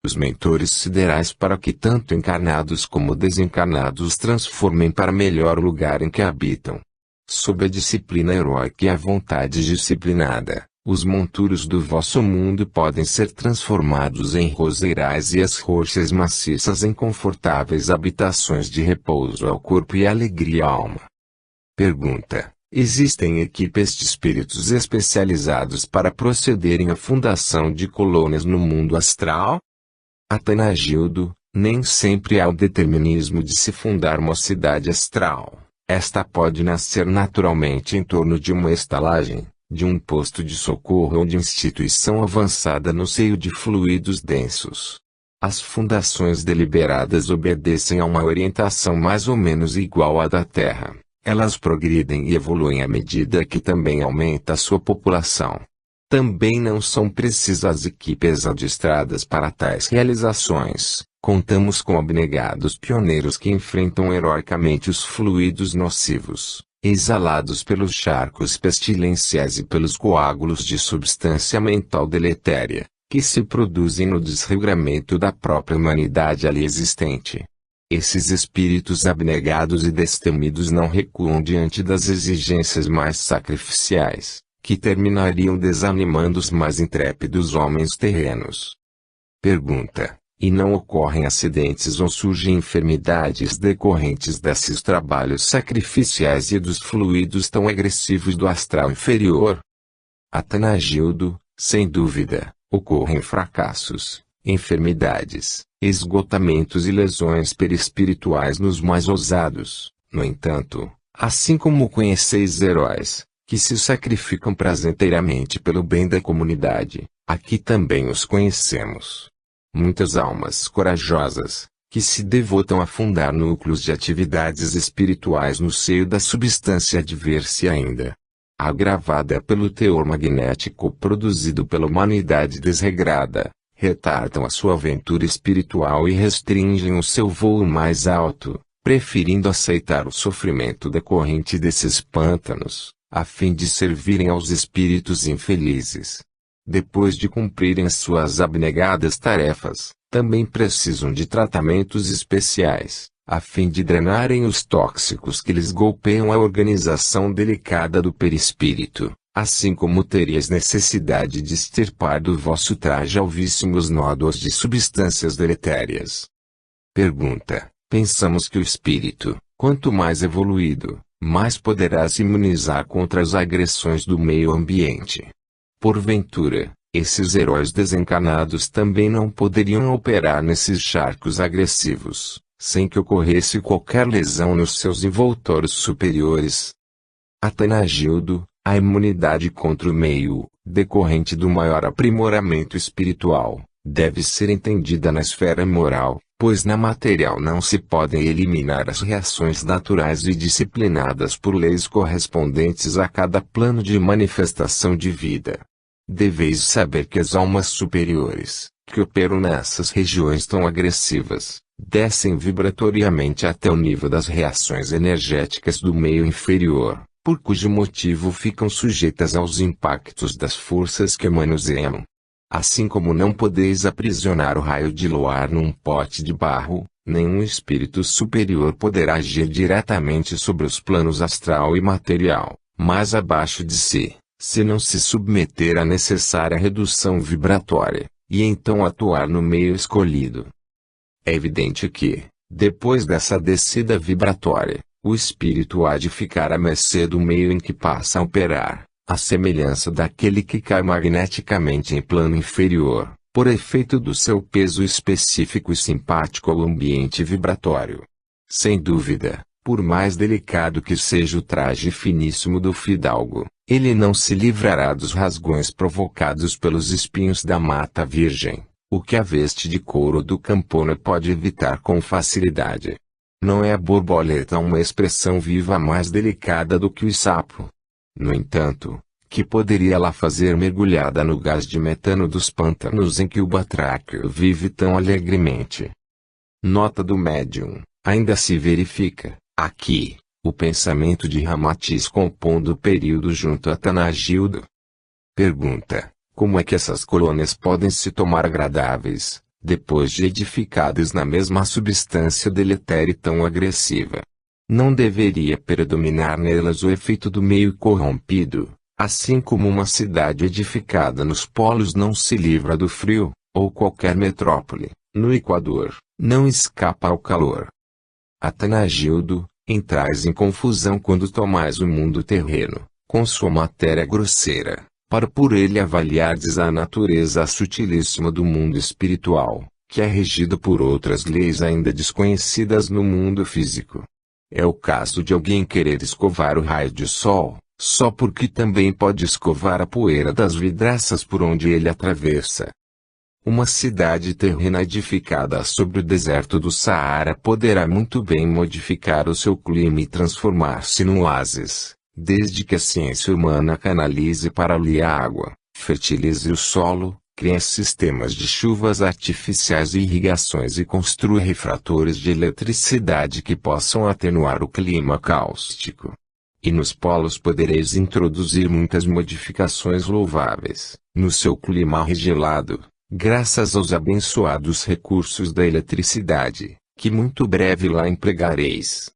os mentores siderais para que tanto encarnados como desencarnados transformem para melhor o lugar em que habitam. Sob a disciplina heróica e a vontade disciplinada, os monturos do vosso mundo podem ser transformados em roseirais e as rochas maciças em confortáveis habitações de repouso ao corpo e alegria à alma. Pergunta: existem equipes de espíritos especializados para procederem à fundação de colônias no mundo astral? Atanagildo: nem sempre há o determinismo de se fundar uma cidade astral. Esta pode nascer naturalmente em torno de uma estalagem, de um posto de socorro ou de instituição avançada no seio de fluidos densos. As fundações deliberadas obedecem a uma orientação mais ou menos igual à da Terra. Elas progridem e evoluem à medida que também aumenta a sua população. Também não são precisas equipes adestradas para tais realizações. Contamos com abnegados pioneiros que enfrentam heroicamente os fluidos nocivos, exalados pelos charcos pestilenciais e pelos coágulos de substância mental deletéria, que se produzem no desregramento da própria humanidade ali existente. Esses espíritos abnegados e destemidos não recuam diante das exigências mais sacrificiais, que terminariam desanimando os mais intrépidos homens terrenos. Pergunta: e não ocorrem acidentes ou surgem enfermidades decorrentes desses trabalhos sacrificiais e dos fluidos tão agressivos do astral inferior? Atanagildo: sem dúvida, ocorrem fracassos, enfermidades, esgotamentos e lesões perispirituais nos mais ousados. No entanto, assim como conheceis heróis, que se sacrificam prazenteiramente pelo bem da comunidade, aqui também os conhecemos. Muitas almas corajosas, que se devotam a fundar núcleos de atividades espirituais no seio da substância adversa ainda agravada pelo teor magnético produzido pela humanidade desregrada, retardam a sua aventura espiritual e restringem o seu voo mais alto, preferindo aceitar o sofrimento decorrente desses pântanos, a fim de servirem aos espíritos infelizes. Depois de cumprirem suas abnegadas tarefas, também precisam de tratamentos especiais, a fim de drenarem os tóxicos que lhes golpeiam a organização delicada do perispírito, assim como terias necessidade de extirpar do vosso traje alvíssimos nódulos de substâncias deletérias. Pergunta: pensamos que o espírito, quanto mais evoluído, mais poderá se imunizar contra as agressões do meio ambiente. Porventura, esses heróis desencarnados também não poderiam operar nesses charcos agressivos, sem que ocorresse qualquer lesão nos seus envoltórios superiores? Atanagildo: a imunidade contra o meio, decorrente do maior aprimoramento espiritual, deve ser entendida na esfera moral, pois na material não se podem eliminar as reações naturais e disciplinadas por leis correspondentes a cada plano de manifestação de vida. Deveis saber que as almas superiores, que operam nessas regiões tão agressivas, descem vibratoriamente até o nível das reações energéticas do meio inferior, por cujo motivo ficam sujeitas aos impactos das forças que manuseiam. Assim como não podeis aprisionar o raio de luar num pote de barro, nenhum espírito superior poderá agir diretamente sobre os planos astral e material, mas abaixo de si, se não se submeter à necessária redução vibratória, e então atuar no meio escolhido. É evidente que, depois dessa descida vibratória, o espírito há de ficar à mercê do meio em que passa a operar, à semelhança daquele que cai magneticamente em plano inferior, por efeito do seu peso específico e simpático ao ambiente vibratório. Sem dúvida, por mais delicado que seja o traje finíssimo do fidalgo, ele não se livrará dos rasgões provocados pelos espinhos da mata virgem, o que a veste de couro do campona pode evitar com facilidade. Não é a borboleta uma expressão viva mais delicada do que o sapo. No entanto, que poderia ela fazer mergulhada no gás de metano dos pântanos em que o batráquio vive tão alegremente? Nota do médium: ainda se verifica, aqui, o pensamento de Ramatiz compondo o período junto a Atanagildo. Pergunta: como é que essas colônias podem se tomar agradáveis, depois de edificadas na mesma substância deletéria e tão agressiva. Não deveria predominar nelas o efeito do meio corrompido, assim como uma cidade edificada nos polos não se livra do frio, ou qualquer metrópole, no Equador, não escapa ao calor. Atanagildo, entrais em confusão quando tomais o mundo terreno, com sua matéria grosseira, para por ele avaliardes a natureza sutilíssima do mundo espiritual, que é regido por outras leis ainda desconhecidas no mundo físico. É o caso de alguém querer escovar o raio de sol, só porque também pode escovar a poeira das vidraças por onde ele atravessa. Uma cidade terrena edificada sobre o deserto do Saara poderá muito bem modificar o seu clima e transformar-se num oásis, desde que a ciência humana canalize para ali a água, fertilize o solo, crie sistemas de chuvas artificiais e irrigações e construa refratores de eletricidade que possam atenuar o clima cáustico. E nos polos podereis introduzir muitas modificações louváveis, no seu clima regelado, graças aos abençoados recursos da eletricidade, que muito breve lá empregareis.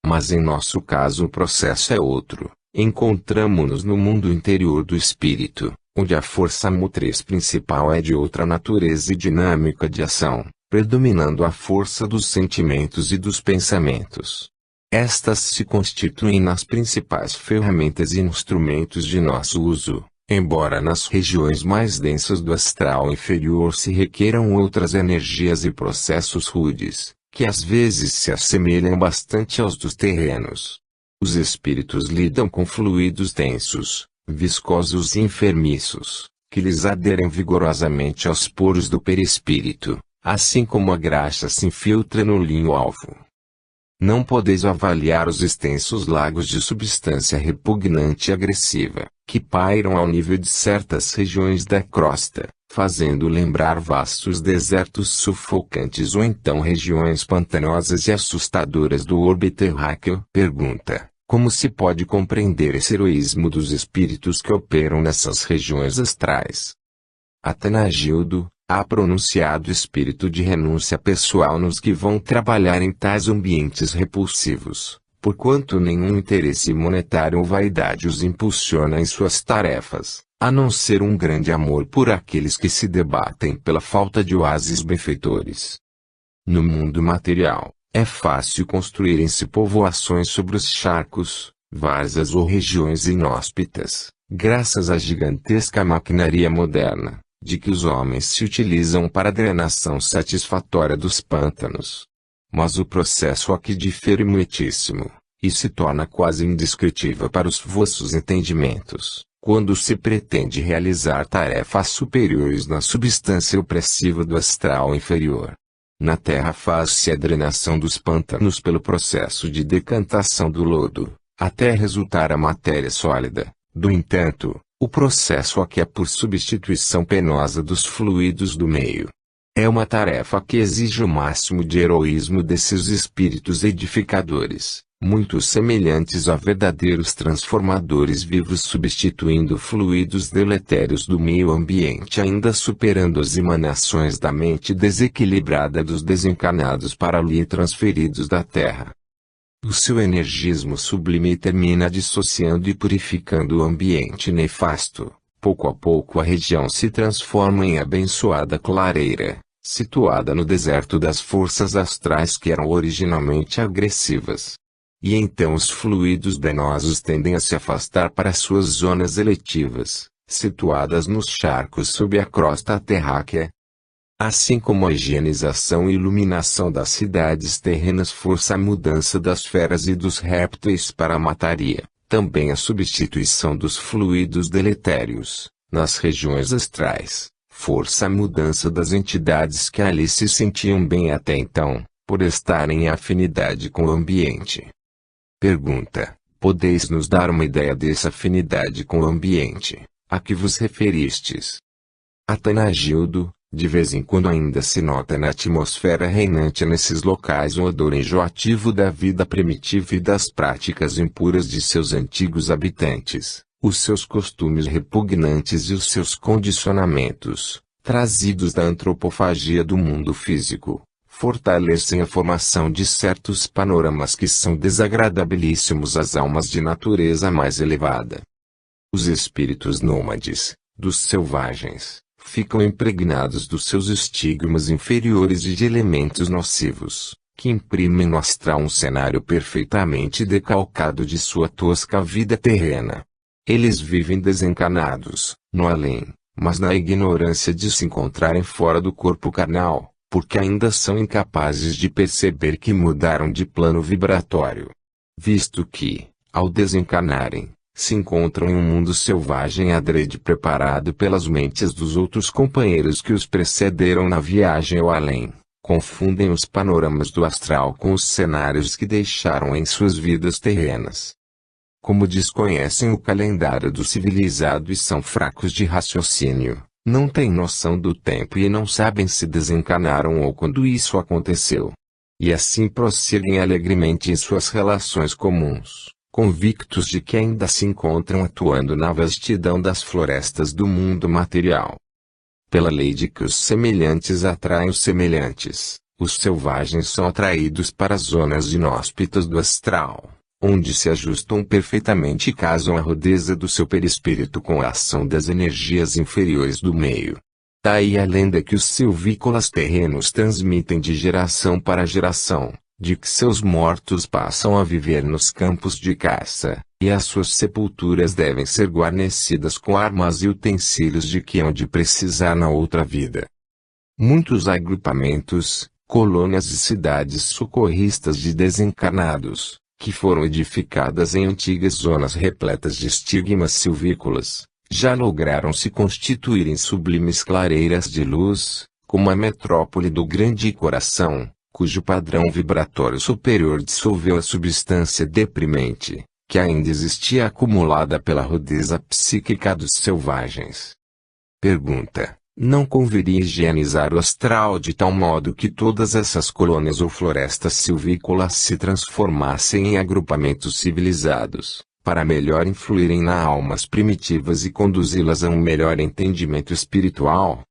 Mas em nosso caso o processo é outro. Encontramo-nos no mundo interior do espírito, onde a força motriz principal é de outra natureza e dinâmica de ação, predominando a força dos sentimentos e dos pensamentos. Estas se constituem nas principais ferramentas e instrumentos de nosso uso, embora nas regiões mais densas do astral inferior se requeram outras energias e processos rudes, que às vezes se assemelham bastante aos dos terrenos. Os espíritos lidam com fluidos densos, viscosos e enfermiços, que lhes aderem vigorosamente aos poros do perispírito, assim como a graxa se infiltra no linho-alvo. Não podeis avaliar os extensos lagos de substância repugnante e agressiva, que pairam ao nível de certas regiões da crosta, fazendo lembrar vastos desertos sufocantes ou então regiões pantanosas e assustadoras do orbe terráqueo. Pergunta: como se pode compreender esse heroísmo dos espíritos que operam nessas regiões astrais? Atanagildo: há pronunciado espírito de renúncia pessoal nos que vão trabalhar em tais ambientes repulsivos, porquanto nenhum interesse monetário ou vaidade os impulsiona em suas tarefas, a não ser um grande amor por aqueles que se debatem pela falta de oásis benfeitores. No mundo material, é fácil construírem-se povoações sobre os charcos, várzeas ou regiões inóspitas, graças à gigantesca maquinaria moderna, de que os homens se utilizam para a drenação satisfatória dos pântanos. Mas o processo aqui difere muitíssimo, e se torna quase indescritível para os vossos entendimentos, quando se pretende realizar tarefas superiores na substância opressiva do astral inferior. Na Terra faz-se a drenação dos pântanos pelo processo de decantação do lodo, até resultar a matéria sólida. No entanto, o processo aqui é por substituição penosa dos fluidos do meio. É uma tarefa que exige o máximo de heroísmo desses espíritos edificadores, muito semelhantes a verdadeiros transformadores vivos substituindo fluidos deletérios do meio ambiente, ainda superando as emanações da mente desequilibrada dos desencarnados para ali transferidos da Terra. O seu energismo sublime termina dissociando e purificando o ambiente nefasto. Pouco a pouco a região se transforma em abençoada clareira, situada no deserto das forças astrais que eram originalmente agressivas. E então os fluidos danosos tendem a se afastar para suas zonas eletivas, situadas nos charcos sob a crosta terráquea. Assim como a higienização e iluminação das cidades terrenas força a mudança das feras e dos répteis para a mataria, também a substituição dos fluidos deletérios, nas regiões astrais, força a mudança das entidades que ali se sentiam bem até então, por estarem em afinidade com o ambiente. Pergunta: podeis nos dar uma ideia dessa afinidade com o ambiente, a que vos referistes? Atanagildo: de vez em quando ainda se nota na atmosfera reinante nesses locais o odor enjoativo da vida primitiva e das práticas impuras de seus antigos habitantes, os seus costumes repugnantes e os seus condicionamentos, trazidos da antropofagia do mundo físico, fortalecem a formação de certos panoramas que são desagradabilíssimos às almas de natureza mais elevada. Os espíritos nômades, dos selvagens, ficam impregnados dos seus estigmas inferiores e de elementos nocivos, que imprimem no astral um cenário perfeitamente decalcado de sua tosca vida terrena. Eles vivem desencarnados, no além, mas na ignorância de se encontrarem fora do corpo carnal, porque ainda são incapazes de perceber que mudaram de plano vibratório. Visto que, ao desencarnarem, se encontram em um mundo selvagem adrede preparado pelas mentes dos outros companheiros que os precederam na viagem ao além, confundem os panoramas do astral com os cenários que deixaram em suas vidas terrenas. Como desconhecem o calendário do civilizado e são fracos de raciocínio, não têm noção do tempo e não sabem se desencarnaram ou quando isso aconteceu. E assim prosseguem alegremente em suas relações comuns, convictos de que ainda se encontram atuando na vastidão das florestas do mundo material. Pela lei de que os semelhantes atraem os semelhantes, os selvagens são atraídos para as zonas inóspitas do astral, onde se ajustam perfeitamente e casam a rudeza do seu perispírito com a ação das energias inferiores do meio. Daí a lenda que os silvícolas terrenos transmitem de geração para geração, de que seus mortos passam a viver nos campos de caça, e as suas sepulturas devem ser guarnecidas com armas e utensílios de que hão de precisar na outra vida. Muitos agrupamentos, colônias e cidades socorristas de desencarnados, que foram edificadas em antigas zonas repletas de estigmas silvícolas, já lograram se constituir em sublimes clareiras de luz, como a metrópole do Grande Coração, cujo padrão vibratório superior dissolveu a substância deprimente, que ainda existia acumulada pela rudeza psíquica dos selvagens. Pergunta: não conviria higienizar o astral de tal modo que todas essas colônias ou florestas silvícolas se transformassem em agrupamentos civilizados, para melhor influírem nas almas primitivas e conduzi-las a um melhor entendimento espiritual?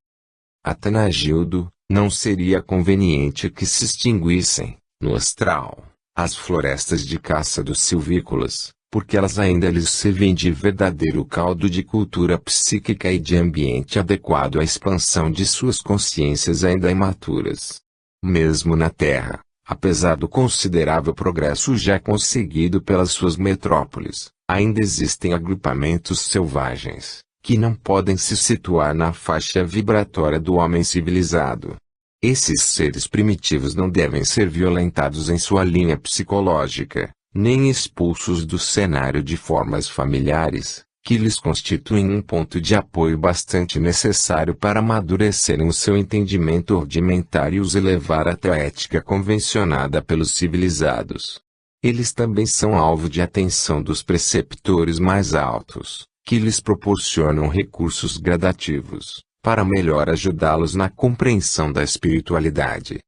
Atanagildo: não seria conveniente que se extinguissem, no astral, as florestas de caça dos silvícolas, porque elas ainda lhes servem de verdadeiro caldo de cultura psíquica e de ambiente adequado à expansão de suas consciências ainda imaturas. Mesmo na Terra, apesar do considerável progresso já conseguido pelas suas metrópoles, ainda existem agrupamentos selvagens, que não podem se situar na faixa vibratória do homem civilizado. Esses seres primitivos não devem ser violentados em sua linha psicológica, nem expulsos do cenário de formas familiares, que lhes constituem um ponto de apoio bastante necessário para amadurecerem o seu entendimento rudimentar e os elevar até a ética convencionada pelos civilizados. Eles também são alvo de atenção dos preceptores mais altos, que lhes proporcionam recursos gradativos, para melhor ajudá-los na compreensão da espiritualidade.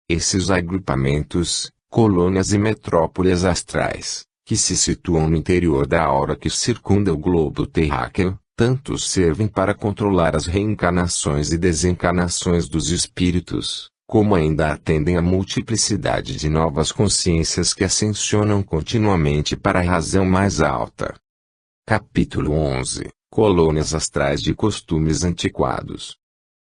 Esses agrupamentos, colônias e metrópoles astrais, que se situam no interior da aura que circunda o globo terráqueo, tanto servem para controlar as reencarnações e desencarnações dos espíritos, como ainda atendem à multiplicidade de novas consciências que ascensionam continuamente para a razão mais alta. Capítulo 11 – Colônias astrais de costumes antiquados.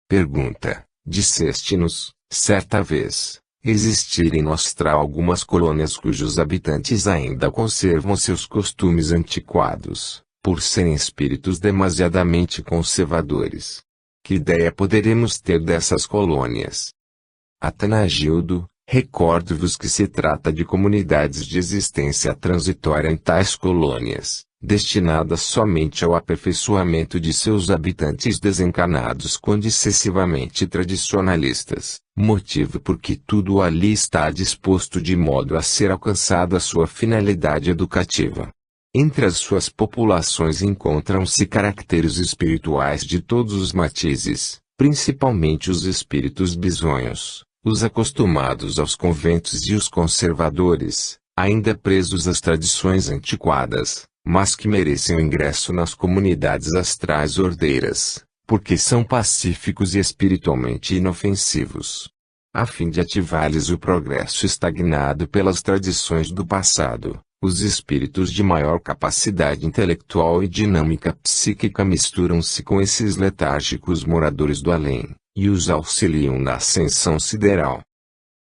Pergunta: disseste-nos, certa vez, existirem no astral algumas colônias cujos habitantes ainda conservam seus costumes antiquados, por serem espíritos demasiadamente conservadores. Que ideia poderemos ter dessas colônias? Atanagildo: recordo-vos que se trata de comunidades de existência transitória em tais colônias, destinadas somente ao aperfeiçoamento de seus habitantes desencarnados quando excessivamente tradicionalistas, motivo por que tudo ali está disposto de modo a ser alcançada a sua finalidade educativa. Entre as suas populações encontram-se caracteres espirituais de todos os matizes, principalmente os espíritos bisonhos, os acostumados aos conventos e os conservadores, ainda presos às tradições antiquadas, mas que merecem o ingresso nas comunidades astrais ordeiras, porque são pacíficos e espiritualmente inofensivos. A fim de ativar-lhes o progresso estagnado pelas tradições do passado, os espíritos de maior capacidade intelectual e dinâmica psíquica misturam-se com esses letárgicos moradores do além, e os auxiliam na ascensão sideral.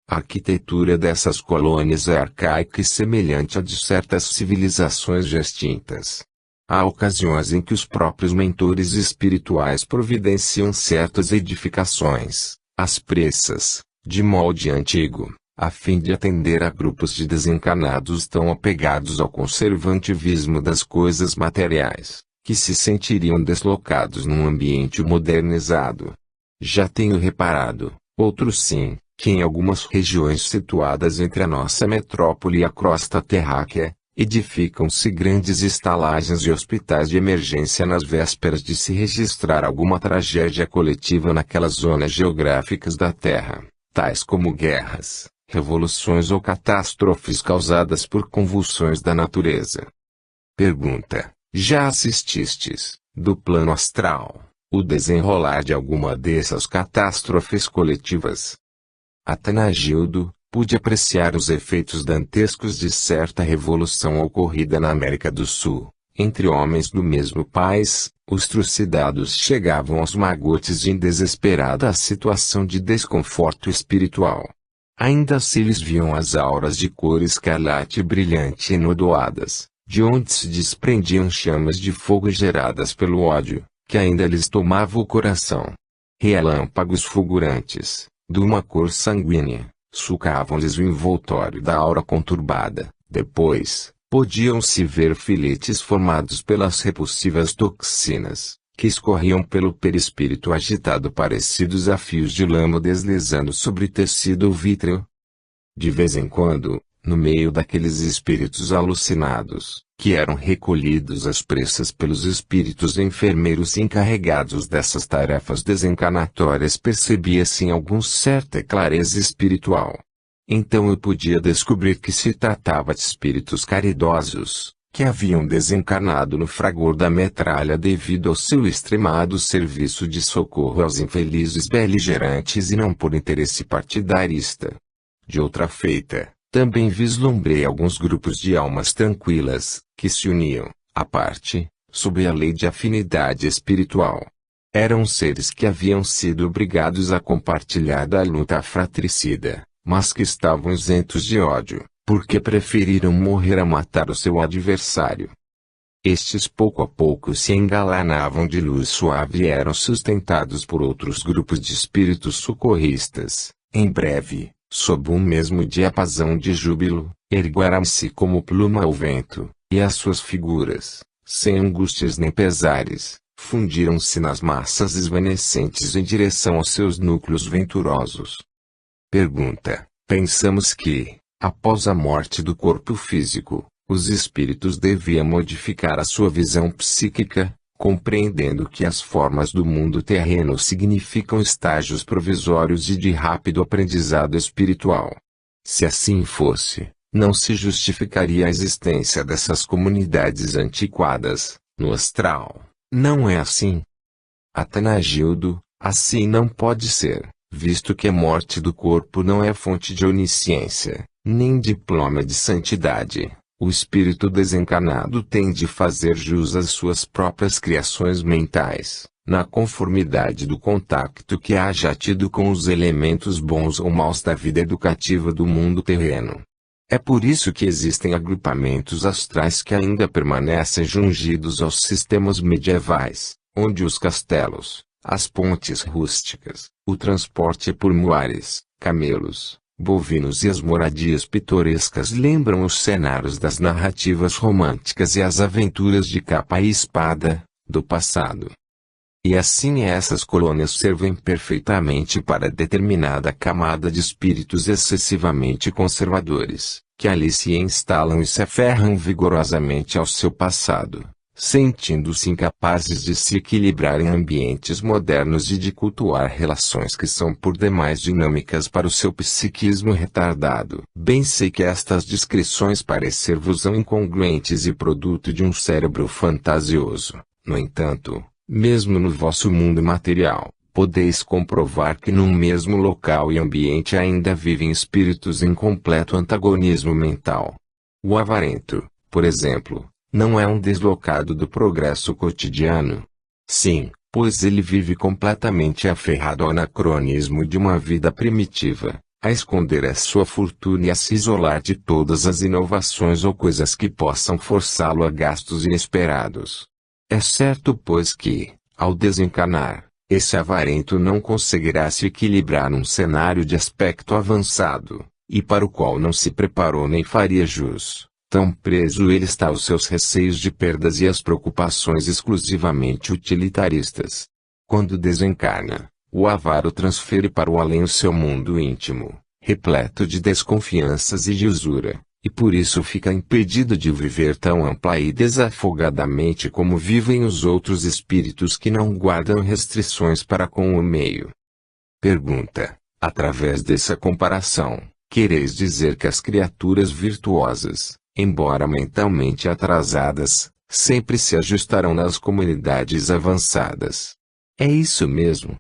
A arquitetura dessas colônias é arcaica e semelhante à de certas civilizações já extintas. Há ocasiões em que os próprios mentores espirituais providenciam certas edificações, às pressas, de molde antigo, a fim de atender a grupos de desencarnados tão apegados ao conservativismo das coisas materiais, que se sentiriam deslocados num ambiente modernizado. Já tenho reparado, outros sim, que em algumas regiões situadas entre a nossa metrópole e a crosta terráquea, edificam-se grandes estalagens e hospitais de emergência nas vésperas de se registrar alguma tragédia coletiva naquelas zonas geográficas da Terra, tais como guerras, revoluções ou catástrofes causadas por convulsões da natureza. Pergunta: já assististes, do plano astral, o desenrolar de alguma dessas catástrofes coletivas? Atanagildo: pude apreciar os efeitos dantescos de certa revolução ocorrida na América do Sul. Entre homens do mesmo país, os trucidados chegavam aos magotes em desesperada situação de desconforto espiritual. Ainda se lhes viam as auras de cor escarlate brilhante enodoadas, de onde se desprendiam chamas de fogo geradas pelo ódio, que ainda lhes tomava o coração. Relâmpagos fulgurantes, de uma cor sanguínea, sucavam-lhes o envoltório da aura conturbada. Depois, podiam-se ver filetes formados pelas repulsivas toxinas, que escorriam pelo perispírito agitado parecidos a fios de lama deslizando sobre tecido vítreo. De vez em quando, no meio daqueles espíritos alucinados, que eram recolhidos às pressas pelos espíritos enfermeiros encarregados dessas tarefas desencarnatórias, percebia-se em alguns certa clareza espiritual. Então eu podia descobrir que se tratava de espíritos caridosos, que haviam desencarnado no fragor da metralha devido ao seu extremado serviço de socorro aos infelizes beligerantes e não por interesse partidarista. De outra feita, também vislumbrei alguns grupos de almas tranquilas, que se uniam, à parte, sob a lei de afinidade espiritual. Eram seres que haviam sido obrigados a compartilhar da luta fratricida, mas que estavam isentos de ódio, porque preferiram morrer a matar o seu adversário. Estes pouco a pouco se engalanavam de luz suave e eram sustentados por outros grupos de espíritos socorristas. Em breve, sob um mesmo diapasão de júbilo, ergueram-se como pluma ao vento, e as suas figuras, sem angústias nem pesares, fundiram-se nas massas esvanecentes em direção aos seus núcleos venturosos. Pergunta: pensamos que, após a morte do corpo físico, os espíritos deviam modificar a sua visão psíquica, compreendendo que as formas do mundo terreno significam estágios provisórios e de rápido aprendizado espiritual. Se assim fosse, não se justificaria a existência dessas comunidades antiquadas, no astral. Não é assim? Atanagildo: assim não pode ser, visto que a morte do corpo não é fonte de onisciência, nem diploma de santidade. O espírito desencarnado tem de fazer jus às suas próprias criações mentais, na conformidade do contacto que haja tido com os elementos bons ou maus da vida educativa do mundo terreno. É por isso que existem agrupamentos astrais que ainda permanecem jungidos aos sistemas medievais, onde os castelos, as pontes rústicas, o transporte por muares, camelos, bovinos e as moradias pitorescas lembram os cenários das narrativas românticas e as aventuras de capa e espada, do passado. E assim essas colônias servem perfeitamente para determinada camada de espíritos excessivamente conservadores, que ali se instalam e se aferram vigorosamente ao seu passado, sentindo-se incapazes de se equilibrar em ambientes modernos e de cultuar relações que são por demais dinâmicas para o seu psiquismo retardado. Bem sei que estas descrições parecer-vos incongruentes e produto de um cérebro fantasioso. No entanto, Mesmo no vosso mundo material, podeis comprovar que num mesmo local e ambiente ainda vivem espíritos em completo antagonismo mental. O avarento, por exemplo, não é um deslocado do progresso cotidiano. Sim, pois ele vive completamente aferrado ao anacronismo de uma vida primitiva, a esconder a sua fortuna e a se isolar de todas as inovações ou coisas que possam forçá-lo a gastos inesperados. É certo, pois, que, ao desencarnar, esse avarento não conseguirá se equilibrar num cenário de aspecto avançado, e para o qual não se preparou nem faria jus. Tão preso ele está aos seus receios de perdas e às preocupações exclusivamente utilitaristas. Quando desencarna, o avaro transfere para o além o seu mundo íntimo, repleto de desconfianças e de usura, e por isso fica impedido de viver tão ampla e desafogadamente como vivem os outros espíritos que não guardam restrições para com o meio. Pergunta: através dessa comparação, quereis dizer que as criaturas virtuosas, embora mentalmente atrasadas, sempre se ajustarão nas comunidades avançadas? É isso mesmo.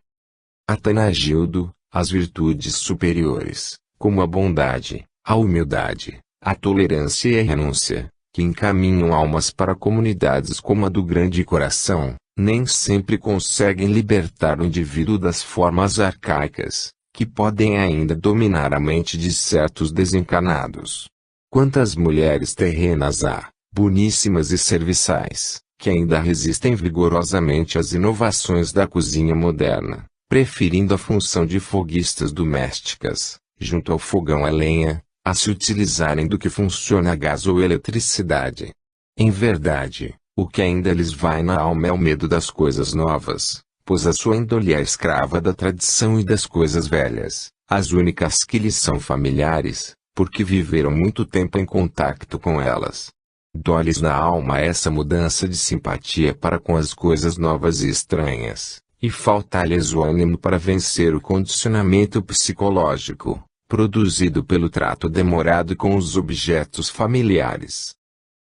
Atanagildo, as virtudes superiores, como a bondade, a humildade, a tolerância e a renúncia, que encaminham almas para comunidades como a do grande coração, nem sempre conseguem libertar o indivíduo das formas arcaicas, que podem ainda dominar a mente de certos desencarnados. Quantas mulheres terrenas há, boníssimas e serviçais, que ainda resistem vigorosamente às inovações da cozinha moderna, preferindo a função de foguistas domésticas, junto ao fogão a lenha, a se utilizarem do que funciona a gás ou eletricidade. Em verdade, o que ainda lhes vai na alma é o medo das coisas novas, pois a sua índole é escrava da tradição e das coisas velhas, as únicas que lhes são familiares, porque viveram muito tempo em contato com elas. Dói-lhes na alma essa mudança de simpatia para com as coisas novas e estranhas, e falta-lhes o ânimo para vencer o condicionamento psicológico, produzido pelo trato demorado com os objetos familiares.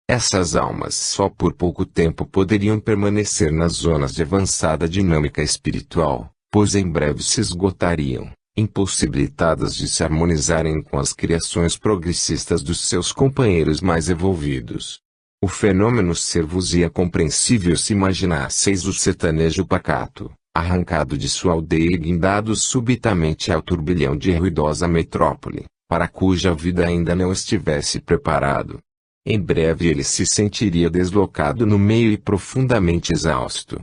Essas almas só por pouco tempo poderiam permanecer nas zonas de avançada dinâmica espiritual, pois em breve se esgotariam, impossibilitadas de se harmonizarem com as criações progressistas dos seus companheiros mais evolvidos. O fenômeno ser-vos-ia compreensível se imaginasseis o sertanejo pacato, arrancado de sua aldeia e guindado subitamente ao turbilhão de ruidosa metrópole, para cuja vida ainda não estivesse preparado. Em breve ele se sentiria deslocado no meio e profundamente exausto.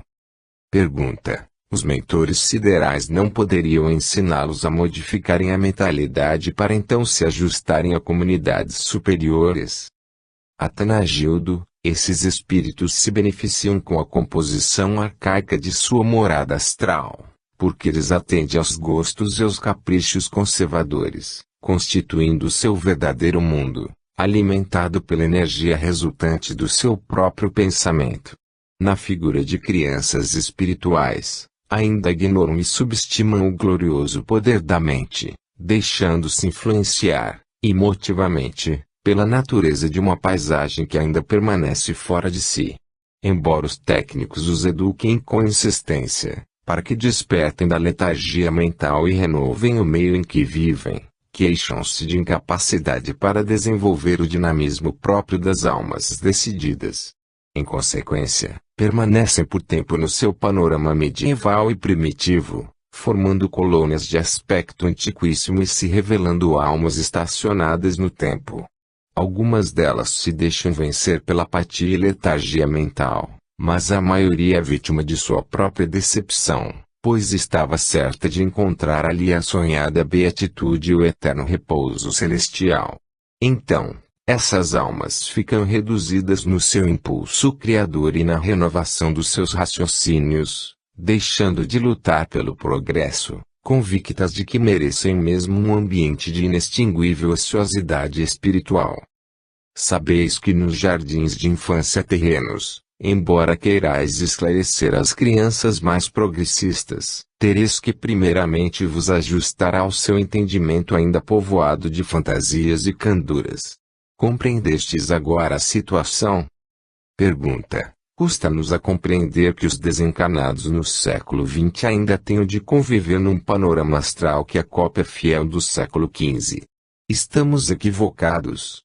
Pergunta: os mentores siderais não poderiam ensiná-los a modificarem a mentalidade para então se ajustarem a comunidades superiores? Atanagildo, esses espíritos se beneficiam com a composição arcaica de sua morada astral, porque eles atendem aos gostos e aos caprichos conservadores, constituindo seu verdadeiro mundo, alimentado pela energia resultante do seu próprio pensamento. Na figura de crianças espirituais, ainda ignoram e subestimam o glorioso poder da mente, deixando-se influenciar, emotivamente, pela natureza de uma paisagem que ainda permanece fora de si. Embora os técnicos os eduquem com insistência, para que despertem da letargia mental e renovem o meio em que vivem, queixam-se de incapacidade para desenvolver o dinamismo próprio das almas decididas. Em consequência, permanecem por tempo no seu panorama medieval e primitivo, formando colônias de aspecto antiquíssimo e se revelando almas estacionadas no tempo. Algumas delas se deixam vencer pela apatia e letargia mental, mas a maioria é vítima de sua própria decepção, pois estava certa de encontrar ali a sonhada beatitude e o eterno repouso celestial. Então, essas almas ficam reduzidas no seu impulso criador e na renovação dos seus raciocínios, deixando de lutar pelo progresso, convictas de que merecem mesmo um ambiente de inextinguível ociosidade espiritual. Sabeis que nos jardins de infância terrenos, embora queirais esclarecer as crianças mais progressistas, tereis que primeiramente vos ajustar ao seu entendimento ainda povoado de fantasias e canduras. Compreendestes agora a situação? Pergunta: Custa-nos a compreender que os desencarnados no século XX ainda tenham de conviver num panorama astral que é cópia fiel do século XV. Estamos equivocados.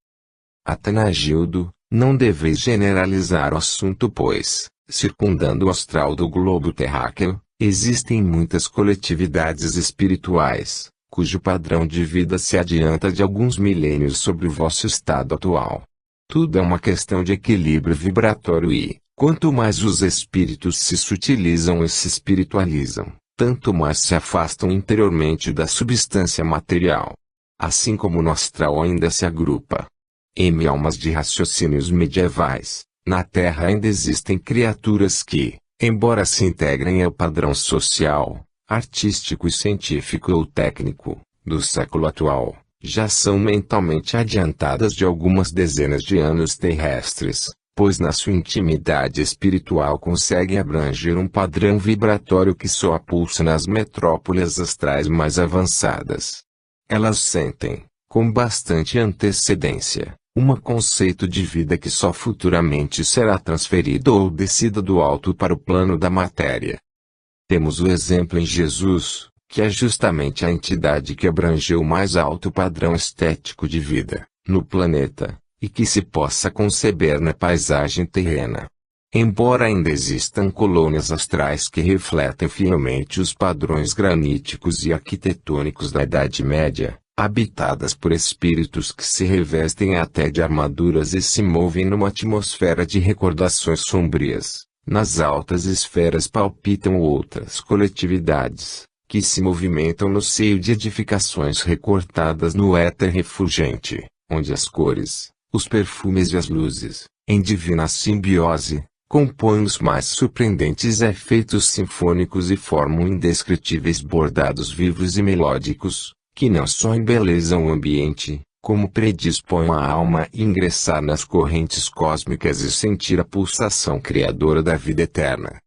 Atanagildo, não deveis generalizar o assunto pois, circundando o astral do globo terráqueo, existem muitas coletividades espirituais, cujo padrão de vida se adianta de alguns milênios sobre o vosso estado atual. Tudo é uma questão de equilíbrio vibratório e, quanto mais os espíritos se sutilizam e se espiritualizam, tanto mais se afastam interiormente da substância material. Assim como no astral ainda se agrupa almas de raciocínios medievais, na Terra ainda existem criaturas que, embora se integrem ao padrão social, artístico e científico ou técnico, do século atual, já são mentalmente adiantadas de algumas dezenas de anos terrestres, pois na sua intimidade espiritual conseguem abranger um padrão vibratório que só pulsa nas metrópoles astrais mais avançadas. Elas sentem, com bastante antecedência, conceito de vida que só futuramente será transferido ou descido do alto para o plano da matéria. Temos o exemplo em Jesus, que é justamente a entidade que abrangeu o mais alto padrão estético de vida, no planeta, e que se possa conceber na paisagem terrena. Embora ainda existam colônias astrais que refletem fielmente os padrões graníticos e arquitetônicos da Idade Média, habitadas por espíritos que se revestem até de armaduras e se movem numa atmosfera de recordações sombrias, nas altas esferas palpitam outras coletividades, que se movimentam no seio de edificações recortadas no éter refulgente, onde as cores, os perfumes e as luzes, em divina simbiose, compõem os mais surpreendentes efeitos sinfônicos e formam indescritíveis bordados vivos e melódicos, que não só embelezam o ambiente, como predispõem a alma a ingressar nas correntes cósmicas e sentir a pulsação criadora da vida eterna.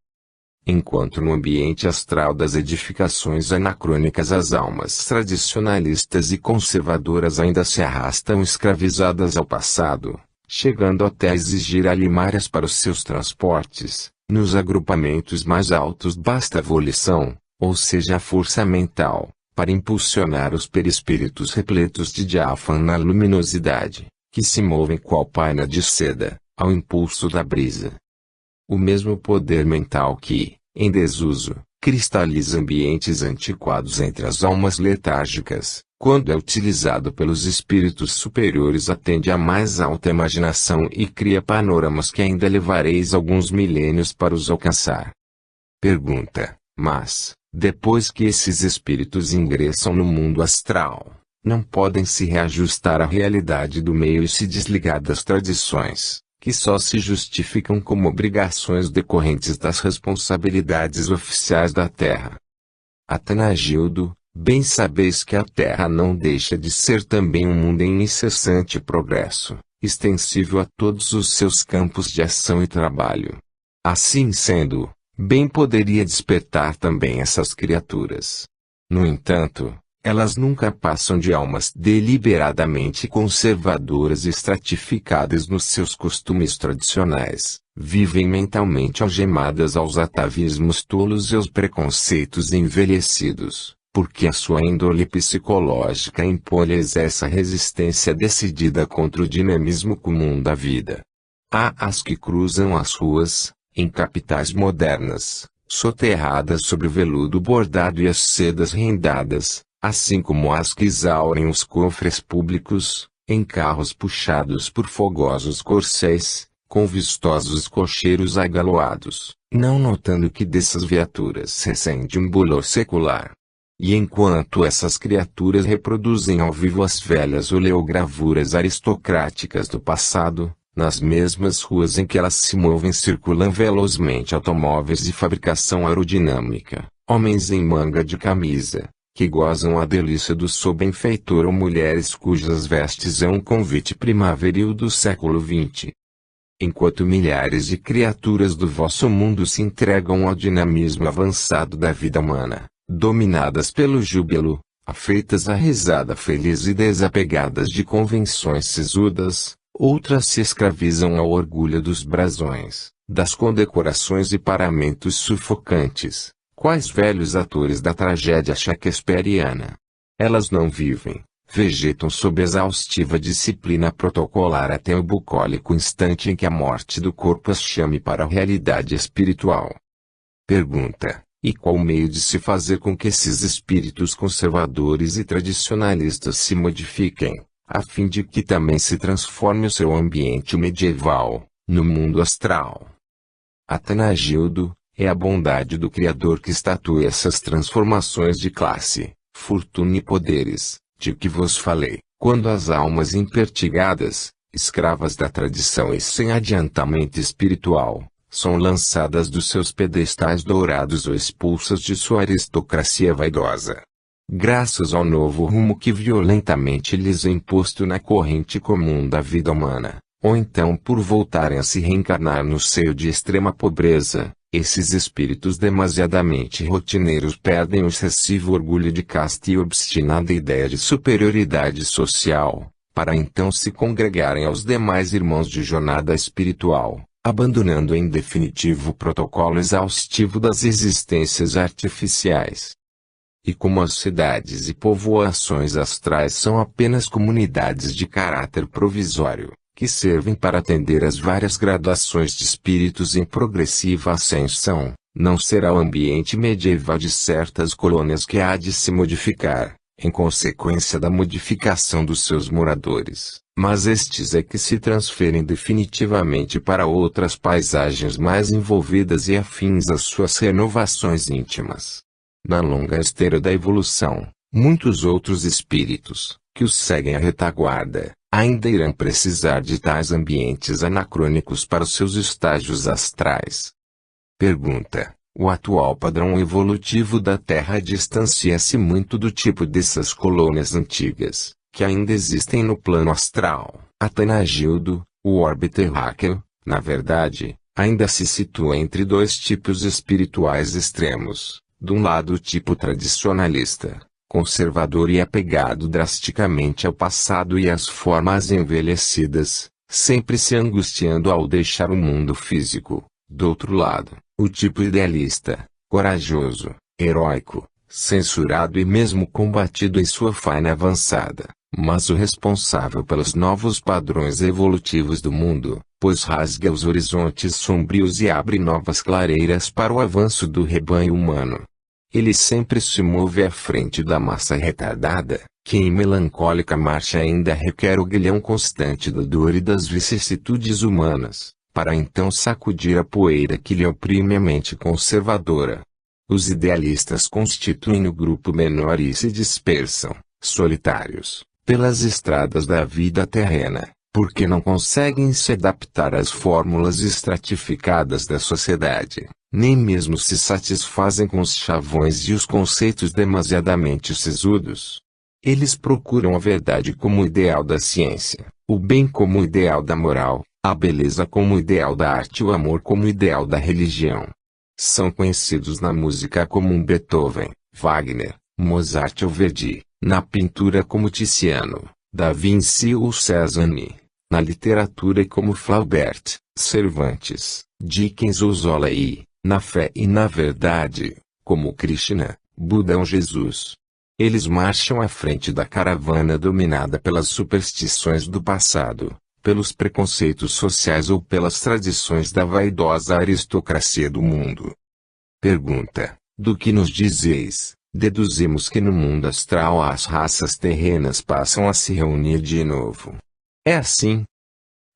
Enquanto no ambiente astral das edificações anacrônicas as almas tradicionalistas e conservadoras ainda se arrastam escravizadas ao passado, chegando até a exigir alimárias para os seus transportes, nos agrupamentos mais altos basta a volição, ou seja a força mental, para impulsionar os perispíritos repletos de diáfana luminosidade, que se movem qual paina de seda, ao impulso da brisa. O mesmo poder mental que, em desuso, cristaliza ambientes antiquados entre as almas letárgicas, quando é utilizado pelos espíritos superiores atende à mais alta imaginação e cria panoramas que ainda levareis alguns milênios para os alcançar. Pergunta: mas, depois que esses espíritos ingressam no mundo astral, não podem se reajustar à realidade do meio e se desligar das tradições, que só se justificam como obrigações decorrentes das responsabilidades oficiais da Terra? Atanagildo, bem sabeis que a Terra não deixa de ser também um mundo em incessante progresso, extensível a todos os seus campos de ação e trabalho. Assim sendo, bem poderia despertar também essas criaturas. No entanto, elas nunca passam de almas deliberadamente conservadoras e estratificadas nos seus costumes tradicionais, vivem mentalmente algemadas aos atavismos tolos e aos preconceitos envelhecidos, porque a sua índole psicológica impõe-lhes essa resistência decidida contra o dinamismo comum da vida. Há as que cruzam as ruas, em capitais modernas, soterradas sobre o veludo bordado e as sedas rendadas, assim como as que exaurem os cofres públicos, em carros puxados por fogosos corcéis, com vistosos cocheiros agaloados, não notando que dessas viaturas recende um bolor secular. E enquanto essas criaturas reproduzem ao vivo as velhas oleogravuras aristocráticas do passado, nas mesmas ruas em que elas se movem circulam velozmente automóveis de fabricação aerodinâmica, homens em manga de camisa, que gozam a delícia do sob-enfeitor ou mulheres cujas vestes é um convite primaveril do século XX. Enquanto milhares de criaturas do vosso mundo se entregam ao dinamismo avançado da vida humana, dominadas pelo júbilo, afeitas à risada feliz e desapegadas de convenções sisudas, Outras se escravizam ao orgulho dos brasões, das condecorações e paramentos sufocantes, quais velhos atores da tragédia shakespeariana. Elas não vivem, vegetam sob exaustiva disciplina protocolar até o bucólico instante em que a morte do corpo as chame para a realidade espiritual. Pergunta: e qual o meio de se fazer com que esses espíritos conservadores e tradicionalistas se modifiquem, a fim de que também se transforme o seu ambiente medieval, no mundo astral? Atanagildo: é a bondade do Criador que estatue essas transformações de classe, fortuna e poderes, de que vos falei, quando as almas impertigadas, escravas da tradição e sem adiantamento espiritual, são lançadas dos seus pedestais dourados ou expulsas de sua aristocracia vaidosa. Graças ao novo rumo que violentamente lhes é imposto na corrente comum da vida humana, ou então por voltarem a se reencarnar no seio de extrema pobreza, esses espíritos demasiadamente rotineiros perdem o excessivo orgulho de casta e obstinada ideia de superioridade social, para então se congregarem aos demais irmãos de jornada espiritual, abandonando em definitivo o protocolo exaustivo das existências artificiais. E como as cidades e povoações astrais são apenas comunidades de caráter provisório, que servem para atender às várias graduações de espíritos em progressiva ascensão, não será o ambiente medieval de certas colônias que há de se modificar, em consequência da modificação dos seus moradores, mas estes é que se transferem definitivamente para outras paisagens mais envolvidas e afins às suas renovações íntimas. Na longa esteira da evolução, muitos outros espíritos, que os seguem à retaguarda, ainda irão precisar de tais ambientes anacrônicos para os seus estágios astrais. Pergunta: o atual padrão evolutivo da Terra distancia-se muito do tipo dessas colônias antigas, que ainda existem no plano astral. Atanagildo: o orbe terráqueo, na verdade, ainda se situa entre dois tipos espirituais extremos. De um lado o tipo tradicionalista, conservador e apegado drasticamente ao passado e às formas envelhecidas, sempre se angustiando ao deixar o mundo físico. Do outro lado, o tipo idealista, corajoso, heróico, censurado e mesmo combatido em sua faina avançada, mas o responsável pelos novos padrões evolutivos do mundo, pois rasga os horizontes sombrios e abre novas clareiras para o avanço do rebanho humano. Ele sempre se move à frente da massa retardada, que em melancólica marcha ainda requer o guilhão constante da dor e das vicissitudes humanas, para então sacudir a poeira que lhe oprime a mente conservadora. Os idealistas constituem o grupo menor e se dispersam, solitários, pelas estradas da vida terrena, porque não conseguem se adaptar às fórmulas estratificadas da sociedade, nem mesmo se satisfazem com os chavões e os conceitos demasiadamente sisudos. Eles procuram a verdade como ideal da ciência, o bem como ideal da moral, a beleza como ideal da arte e o amor como ideal da religião. São conhecidos na música como um Beethoven, Wagner, Mozart ou Verdi, na pintura como Tiziano, Da Vinci ou Cézanne, na literatura como Flaubert, Cervantes, Dickens ou Zola e, na fé e na verdade, como Krishna, Buda ou Jesus. Eles marcham à frente da caravana dominada pelas superstições do passado, pelos preconceitos sociais ou pelas tradições da vaidosa aristocracia do mundo. Pergunta: do que nos dizeis, deduzimos que no mundo astral as raças terrenas passam a se reunir de novo. É assim?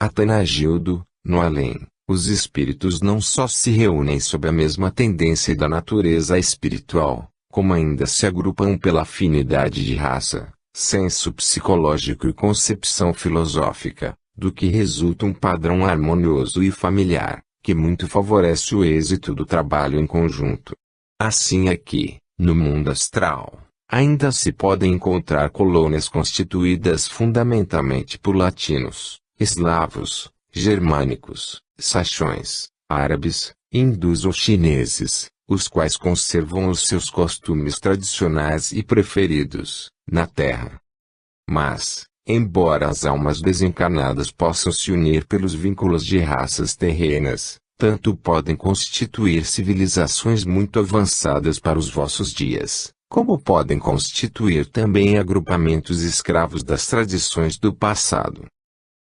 Atanagildo: no além, os espíritos não só se reúnem sob a mesma tendência da natureza espiritual, como ainda se agrupam pela afinidade de raça, senso psicológico e concepção filosófica, do que resulta um padrão harmonioso e familiar, que muito favorece o êxito do trabalho em conjunto. Assim aqui, no mundo astral, ainda se podem encontrar colônias constituídas fundamentalmente por latinos, eslavos, germânicos, saxões, árabes, hindus ou chineses, os quais conservam os seus costumes tradicionais e preferidos, na terra. Mas, Embora as almas desencarnadas possam se unir pelos vínculos de raças terrenas, tanto podem constituir civilizações muito avançadas para os vossos dias, como podem constituir também agrupamentos escravos das tradições do passado.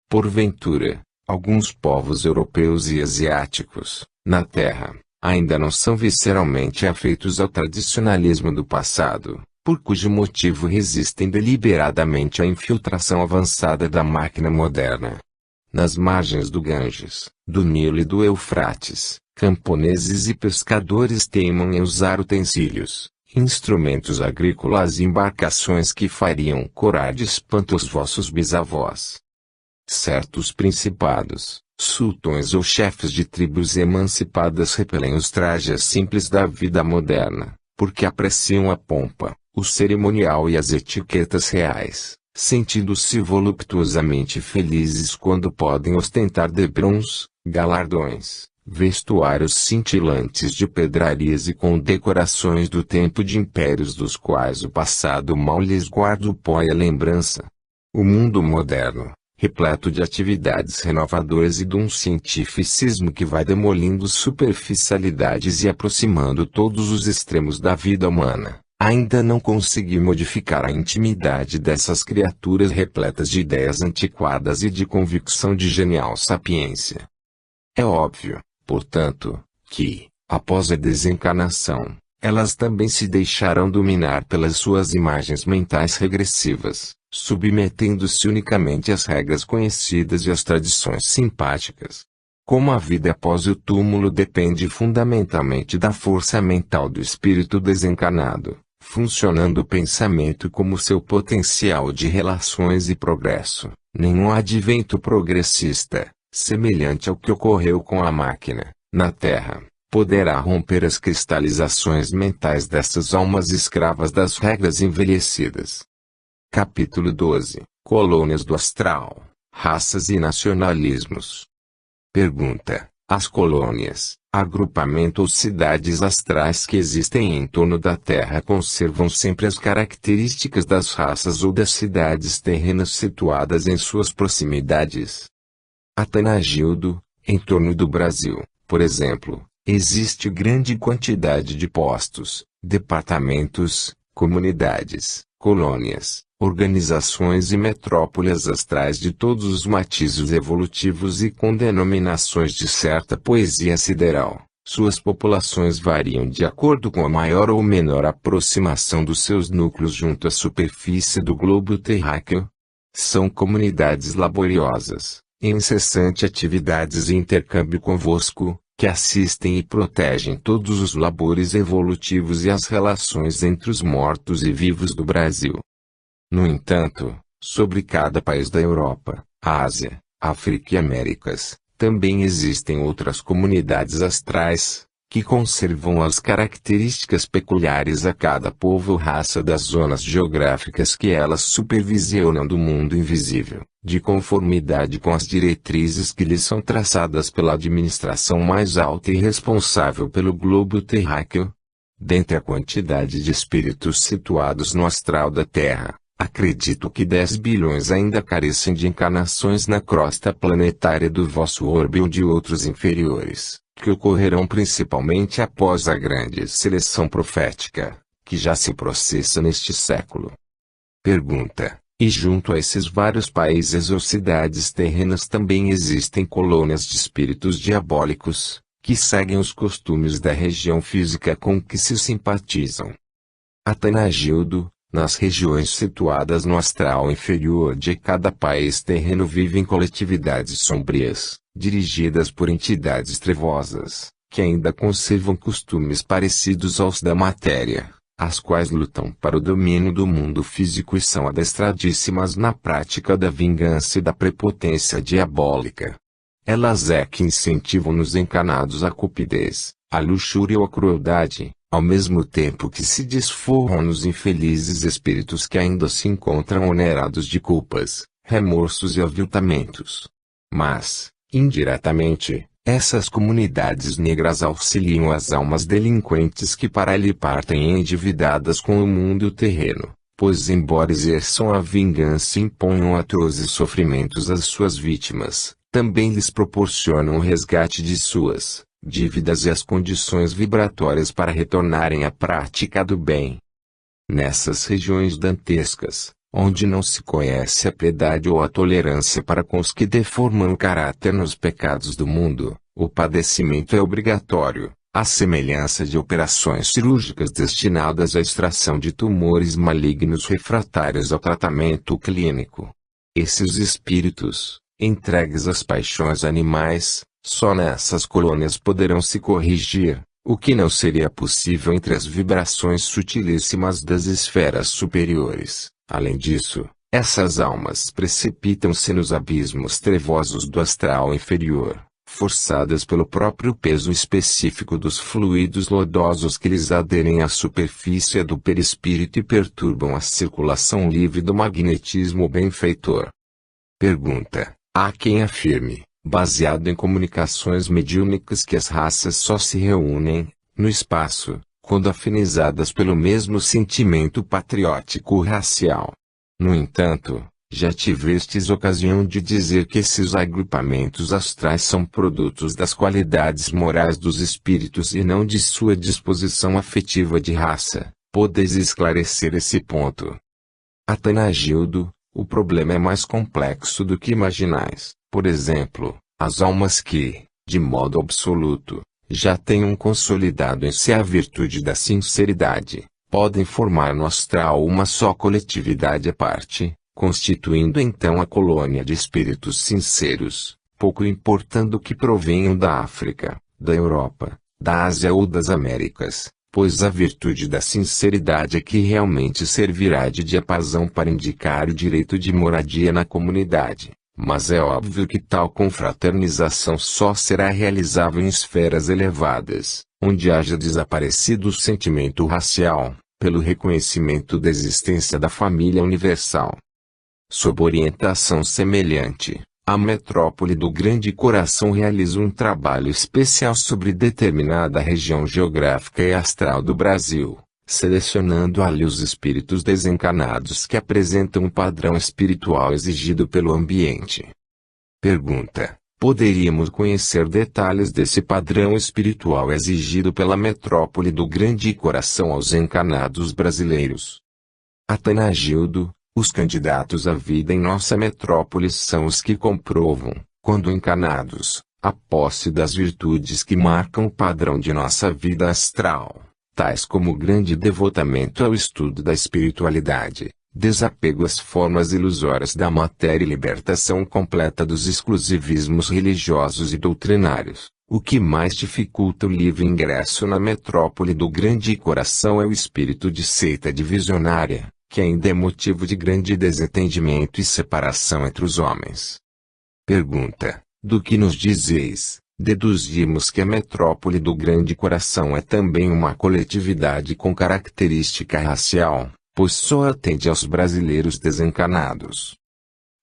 Porventura, alguns povos europeus e asiáticos, na Terra, ainda não são visceralmente afeitos ao tradicionalismo do passado, por cujo motivo resistem deliberadamente à infiltração avançada da máquina moderna. Nas margens do Ganges, do Nilo e do Eufrates, camponeses e pescadores teimam em usar utensílios, instrumentos agrícolas e embarcações que fariam corar de espanto os vossos bisavós. Certos principados, sultões ou chefes de tribos emancipadas repelem os trajes simples da vida moderna, porque apreciam a pompa, o cerimonial e as etiquetas reais, sentindo-se voluptuosamente felizes quando podem ostentar debrons, galardões, vestuários cintilantes de pedrarias e condecorações do tempo de impérios dos quais o passado mal lhes guarda o pó e a lembrança. O mundo moderno, repleto de atividades renovadoras e de um cientificismo que vai demolindo superficialidades e aproximando todos os extremos da vida humana, ainda não conseguiu modificar a intimidade dessas criaturas repletas de ideias antiquadas e de convicção de genial sapiência. É óbvio, portanto, que, após a desencarnação, elas também se deixarão dominar pelas suas imagens mentais regressivas, submetendo-se unicamente às regras conhecidas e às tradições simpáticas. Como a vida após o túmulo depende fundamentalmente da força mental do espírito desencarnado, funcionando o pensamento como seu potencial de relações e progresso, nenhum advento progressista, semelhante ao que ocorreu com a máquina, na Terra, poderá romper as cristalizações mentais dessas almas escravas das regras envelhecidas. Capítulo 12 – Colônias do Astral, Raças e Nacionalismos. Pergunta: as colônias, agrupamento ou cidades astrais que existem em torno da Terra conservam sempre as características das raças ou das cidades terrenas situadas em suas proximidades? Atanagildo: em torno do Brasil, por exemplo, existe grande quantidade de postos, departamentos, comunidades, colônias, organizações e metrópoles astrais de todos os matizes evolutivos e com denominações de certa poesia sideral. Suas populações variam de acordo com a maior ou menor aproximação dos seus núcleos junto à superfície do globo terráqueo. São comunidades laboriosas, em incessante atividades e intercâmbio convosco, que assistem e protegem todos os labores evolutivos e as relações entre os mortos e vivos do Brasil. No entanto, sobre cada país da Europa, Ásia, África e Américas, também existem outras comunidades astrais, que conservam as características peculiares a cada povo ou raça das zonas geográficas que elas supervisionam do mundo invisível, de conformidade com as diretrizes que lhes são traçadas pela administração mais alta e responsável pelo globo terráqueo. Dentre a quantidade de espíritos situados no astral da Terra, acredito que 10 bilhões ainda carecem de encarnações na crosta planetária do vosso orbe ou de outros inferiores, que ocorrerão principalmente após a grande seleção profética, que já se processa neste século. Pergunta: e junto a esses vários países ou cidades terrenas também existem colônias de espíritos diabólicos, que seguem os costumes da região física com que se simpatizam? Atanagildo: nas regiões situadas no astral inferior de cada país terreno vivem coletividades sombrias, dirigidas por entidades trevosas, que ainda conservam costumes parecidos aos da matéria, as quais lutam para o domínio do mundo físico e são adestradíssimas na prática da vingança e da prepotência diabólica. Elas é que incentivam nos encarnados a cupidez, a luxúria ou a crueldade, ao mesmo tempo que se desforram nos infelizes espíritos que ainda se encontram onerados de culpas, remorsos e aviltamentos. Mas, indiretamente, essas comunidades negras auxiliam as almas delinquentes que para ali partem endividadas com o mundo terreno, pois embora exerçam a vingança e imponham atrozes sofrimentos às suas vítimas, também lhes proporcionam o resgate de suas dívidas e as condições vibratórias para retornarem à prática do bem. Nessas regiões dantescas, onde não se conhece a piedade ou a tolerância para com os que deformam o caráter nos pecados do mundo, o padecimento é obrigatório, à semelhança de operações cirúrgicas destinadas à extração de tumores malignos refratários ao tratamento clínico. Esses espíritos, entregues às paixões animais, só nessas colônias poderão se corrigir, o que não seria possível entre as vibrações sutilíssimas das esferas superiores. Além disso, essas almas precipitam-se nos abismos trevosos do astral inferior, forçadas pelo próprio peso específico dos fluidos lodosos que lhes aderem à superfície do perispírito e perturbam a circulação livre do magnetismo benfeitor. Pergunta: há quem afirme, baseado em comunicações mediúnicas, que as raças só se reúnem, no espaço, quando afinizadas pelo mesmo sentimento patriótico racial. No entanto, já tivestes ocasião de dizer que esses agrupamentos astrais são produtos das qualidades morais dos espíritos e não de sua disposição afetiva de raça. Podeis esclarecer esse ponto? Atanagildo: o problema é mais complexo do que imaginais. Por exemplo, as almas que, de modo absoluto, já tenham consolidado em si a virtude da sinceridade, podem formar no astral uma só coletividade à parte, constituindo então a colônia de espíritos sinceros, pouco importando que provenham da África, da Europa, da Ásia ou das Américas, pois a virtude da sinceridade é que realmente servirá de diapasão para indicar o direito de moradia na comunidade. Mas é óbvio que tal confraternização só será realizável em esferas elevadas, onde haja desaparecido o sentimento racial, pelo reconhecimento da existência da família universal. Sob orientação semelhante, a metrópole do Grande Coração realiza um trabalho especial sobre determinada região geográfica e astral do Brasil, selecionando ali os espíritos desencarnados que apresentam o padrão espiritual exigido pelo ambiente. Pergunta: poderíamos conhecer detalhes desse padrão espiritual exigido pela metrópole do Grande Coração aos encarnados brasileiros? Atanagildo: os candidatos à vida em nossa metrópole são os que comprovam, quando encarnados, a posse das virtudes que marcam o padrão de nossa vida astral, tais como grande devotamento ao estudo da espiritualidade, desapego às formas ilusórias da matéria e libertação completa dos exclusivismos religiosos e doutrinários. O que mais dificulta o livre ingresso na metrópole do Grande Coração é o espírito de seita divisionária, que ainda é motivo de grande desentendimento e separação entre os homens. Pergunta: do que nos dizeis, deduzimos que a metrópole do Grande Coração é também uma coletividade com característica racial, pois só atende aos brasileiros desencarnados.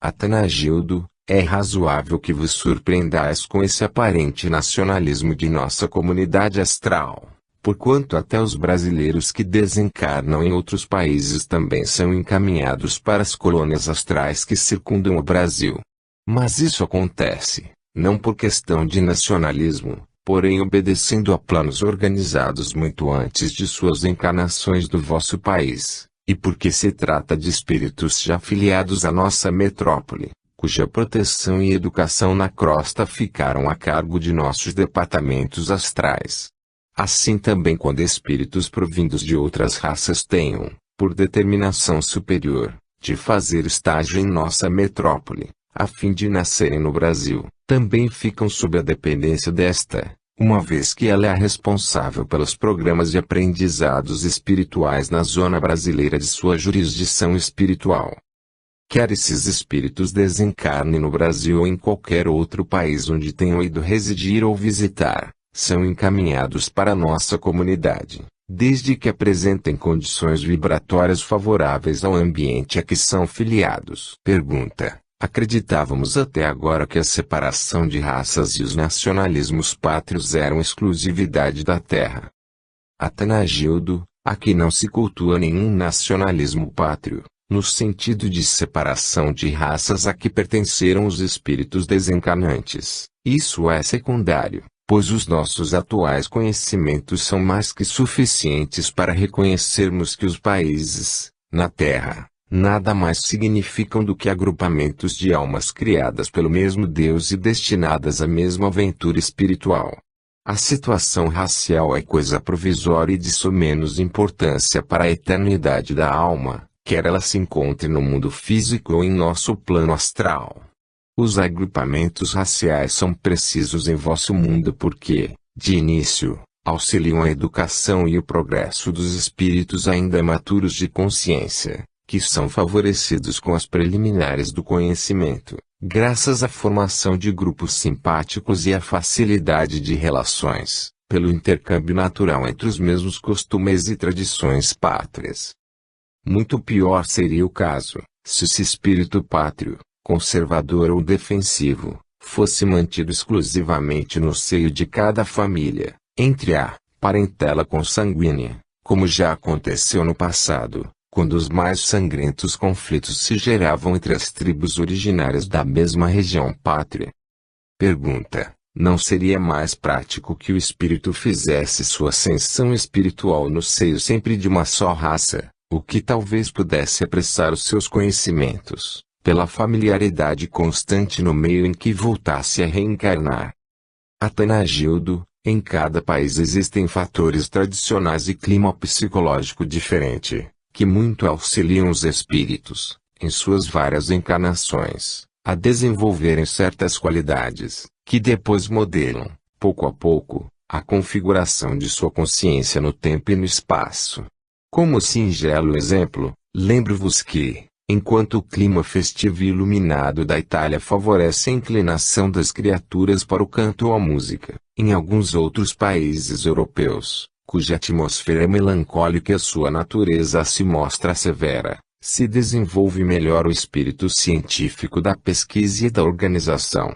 Atanagildo: é razoável que vos surpreendais com esse aparente nacionalismo de nossa comunidade astral, porquanto até os brasileiros que desencarnam em outros países também são encaminhados para as colônias astrais que circundam o Brasil. Mas isso acontece, não por questão de nacionalismo, porém obedecendo a planos organizados muito antes de suas encarnações do vosso país, e porque se trata de espíritos já filiados à nossa metrópole, cuja proteção e educação na crosta ficaram a cargo de nossos departamentos astrais. Assim também quando espíritos provindos de outras raças tenham, por determinação superior, de fazer estágio em nossa metrópole, a fim de nascerem no Brasil, também ficam sob a dependência desta, uma vez que ela é a responsável pelos programas de aprendizados espirituais na zona brasileira de sua jurisdição espiritual. Quer esses espíritos desencarnem no Brasil ou em qualquer outro país onde tenham ido residir ou visitar, são encaminhados para nossa comunidade, desde que apresentem condições vibratórias favoráveis ao ambiente a que são filiados. Pergunta: acreditávamos até agora que a separação de raças e os nacionalismos pátrios eram exclusividade da Terra. Atanagildo: Aqui não se cultua nenhum nacionalismo pátrio, no sentido de separação de raças a que pertenceram os espíritos desencarnantes. Isso é secundário, pois os nossos atuais conhecimentos são mais que suficientes para reconhecermos que os países, na Terra, nada mais significam do que agrupamentos de almas criadas pelo mesmo Deus e destinadas à mesma aventura espiritual. A situação racial é coisa provisória e de menos importância para a eternidade da alma, quer ela se encontre no mundo físico ou em nosso plano astral. Os agrupamentos raciais são precisos em vosso mundo porque, de início, auxiliam a educação e o progresso dos espíritos ainda maturos de consciência, que são favorecidos com as preliminares do conhecimento, graças à formação de grupos simpáticos e à facilidade de relações, pelo intercâmbio natural entre os mesmos costumes e tradições pátrias. Muito pior seria o caso, se esse espírito pátrio, conservador ou defensivo, fosse mantido exclusivamente no seio de cada família, entre a parentela consanguínea, como já aconteceu no passado, quando os mais sangrentos conflitos se geravam entre as tribos originárias da mesma região pátria. Pergunta: não seria mais prático que o espírito fizesse sua ascensão espiritual no seio sempre de uma só raça, o que talvez pudesse apressar os seus conhecimentos, pela familiaridade constante no meio em que voltasse a reencarnar? Atanagildo: em cada país existem fatores tradicionais e clima psicológico diferente, que muito auxiliam os espíritos, em suas várias encarnações, a desenvolverem certas qualidades, que depois modelam, pouco a pouco, a configuração de sua consciência no tempo e no espaço. Como singelo exemplo, lembro-vos que, enquanto o clima festivo e iluminado da Itália favorece a inclinação das criaturas para o canto ou a música, em alguns outros países europeus, cuja atmosfera é melancólica e a sua natureza se mostra severa, se desenvolve melhor o espírito científico da pesquisa e da organização.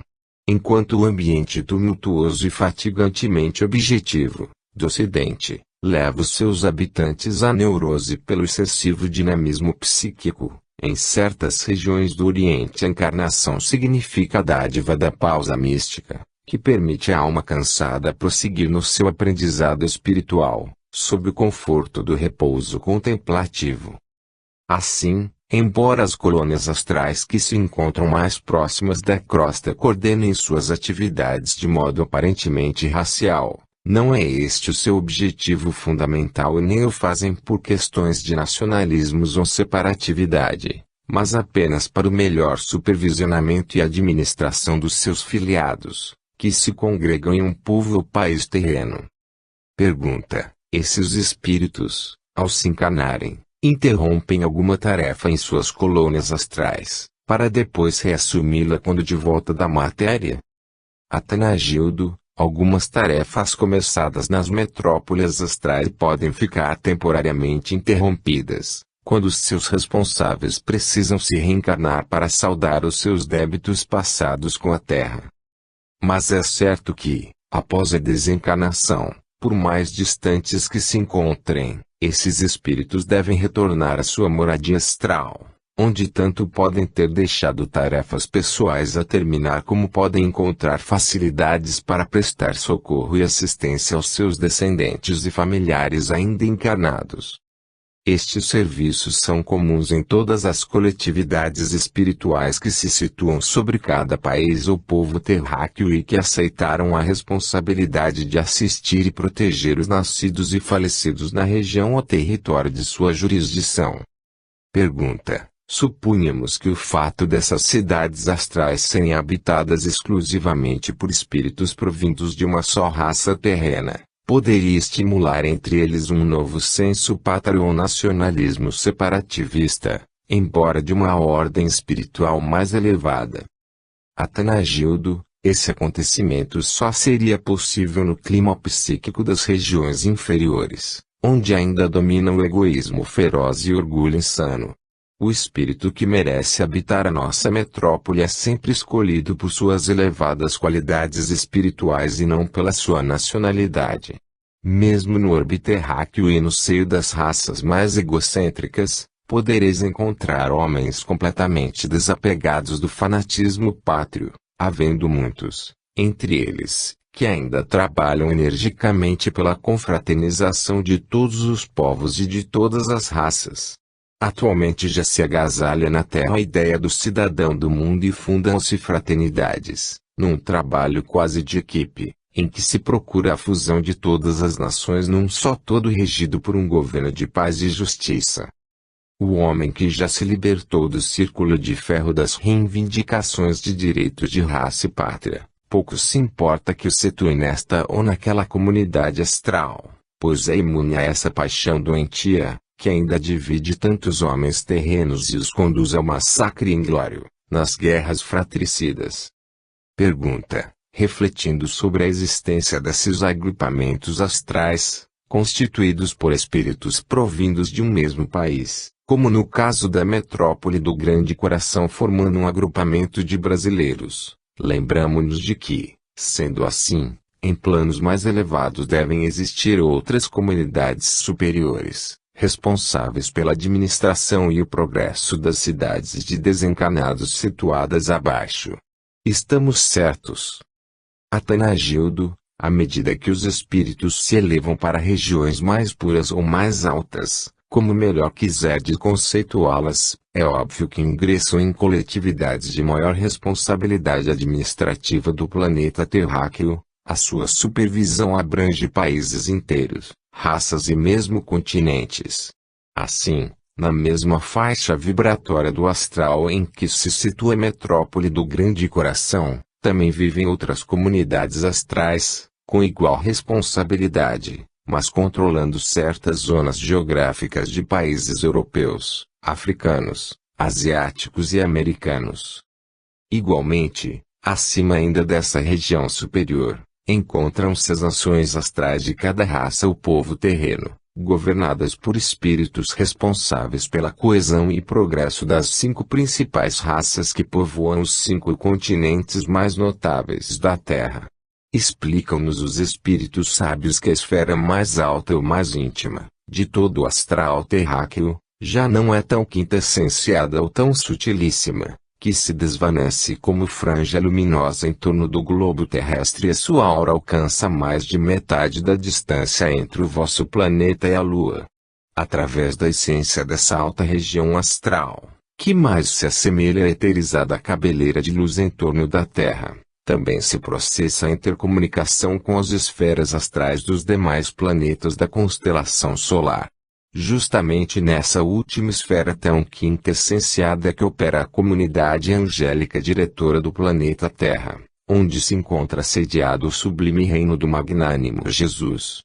Enquanto o ambiente tumultuoso e fatigantemente objetivo, do Ocidente, leva os seus habitantes à neurose pelo excessivo dinamismo psíquico, em certas regiões do Oriente a encarnação significa a dádiva da pausa mística, que permite à alma cansada prosseguir no seu aprendizado espiritual, sob o conforto do repouso contemplativo. Assim, embora as colônias astrais que se encontram mais próximas da crosta coordenem suas atividades de modo aparentemente racial, não é este o seu objetivo fundamental e nem o fazem por questões de nacionalismos ou separatividade, mas apenas para o melhor supervisionamento e administração dos seus filiados, que se congregam em um povo ou país terreno. Pergunta: esses espíritos, ao se encarnarem, interrompem alguma tarefa em suas colônias astrais, para depois reassumi-la quando de volta da matéria? Atanagildo: algumas tarefas começadas nas metrópoles astrais podem ficar temporariamente interrompidas, quando os seus responsáveis precisam se reencarnar para saldar os seus débitos passados com a Terra. Mas é certo que, após a desencarnação, por mais distantes que se encontrem, esses espíritos devem retornar à sua moradia astral, onde tanto podem ter deixado tarefas pessoais a terminar como podem encontrar facilidades para prestar socorro e assistência aos seus descendentes e familiares ainda encarnados. Estes serviços são comuns em todas as coletividades espirituais que se situam sobre cada país ou povo terráqueo e que aceitaram a responsabilidade de assistir e proteger os nascidos e falecidos na região ou território de sua jurisdição. Pergunta: supunhamos que o fato dessas cidades astrais serem habitadas exclusivamente por espíritos provindos de uma só raça terrena, poderia estimular entre eles um novo senso pátrio ou nacionalismo separativista, embora de uma ordem espiritual mais elevada. Atanagildo: esse acontecimento só seria possível no clima psíquico das regiões inferiores, onde ainda domina o egoísmo feroz e o orgulho insano. O espírito que merece habitar a nossa metrópole é sempre escolhido por suas elevadas qualidades espirituais e não pela sua nacionalidade. Mesmo no orbe terráqueo e no seio das raças mais egocêntricas, podereis encontrar homens completamente desapegados do fanatismo pátrio, havendo muitos, entre eles, que ainda trabalham energicamente pela confraternização de todos os povos e de todas as raças. Atualmente já se agasalha na Terra a ideia do cidadão do mundo e fundam-se fraternidades, num trabalho quase de equipe, em que se procura a fusão de todas as nações num só todo regido por um governo de paz e justiça. O homem que já se libertou do círculo de ferro das reivindicações de direitos de raça e pátria, pouco se importa que o situe nesta ou naquela comunidade astral, pois é imune a essa paixão doentia, que ainda divide tantos homens terrenos e os conduz ao massacre inglório, nas guerras fratricidas. Pergunta, refletindo sobre a existência desses agrupamentos astrais, constituídos por espíritos provindos de um mesmo país, como no caso da metrópole do Grande Coração formando um agrupamento de brasileiros, lembramo-nos de que, sendo assim, em planos mais elevados devem existir outras comunidades superiores, responsáveis pela administração e o progresso das cidades de desencarnados situadas abaixo. Estamos certos. Atanagildo, à medida que os espíritos se elevam para regiões mais puras ou mais altas, como melhor quiserdes conceituá-las, é óbvio que ingressam em coletividades de maior responsabilidade administrativa do planeta terráqueo. A sua supervisão abrange países inteiros, raças e mesmo continentes. Assim, na mesma faixa vibratória do astral em que se situa a metrópole do Grande Coração, também vivem outras comunidades astrais, com igual responsabilidade, mas controlando certas zonas geográficas de países europeus, africanos, asiáticos e americanos. Igualmente, acima ainda dessa região superior, encontram-se as nações astrais de cada raça ou povo terreno, governadas por espíritos responsáveis pela coesão e progresso das 5 principais raças que povoam os 5 continentes mais notáveis da Terra. Explicam-nos os espíritos sábios que a esfera mais alta ou mais íntima, de todo o astral terráqueo, já não é tão quintessenciada ou tão sutilíssima, que se desvanece como franja luminosa em torno do globo terrestre e a sua aura alcança mais de metade da distância entre o vosso planeta e a Lua. Através da essência dessa alta região astral, que mais se assemelha à eterizada cabeleira de luz em torno da Terra, também se processa a intercomunicação com as esferas astrais dos demais planetas da constelação solar. Justamente nessa última esfera tão quintessenciada é que opera a comunidade angélica diretora do planeta Terra, onde se encontra sediado o sublime reino do magnânimo Jesus.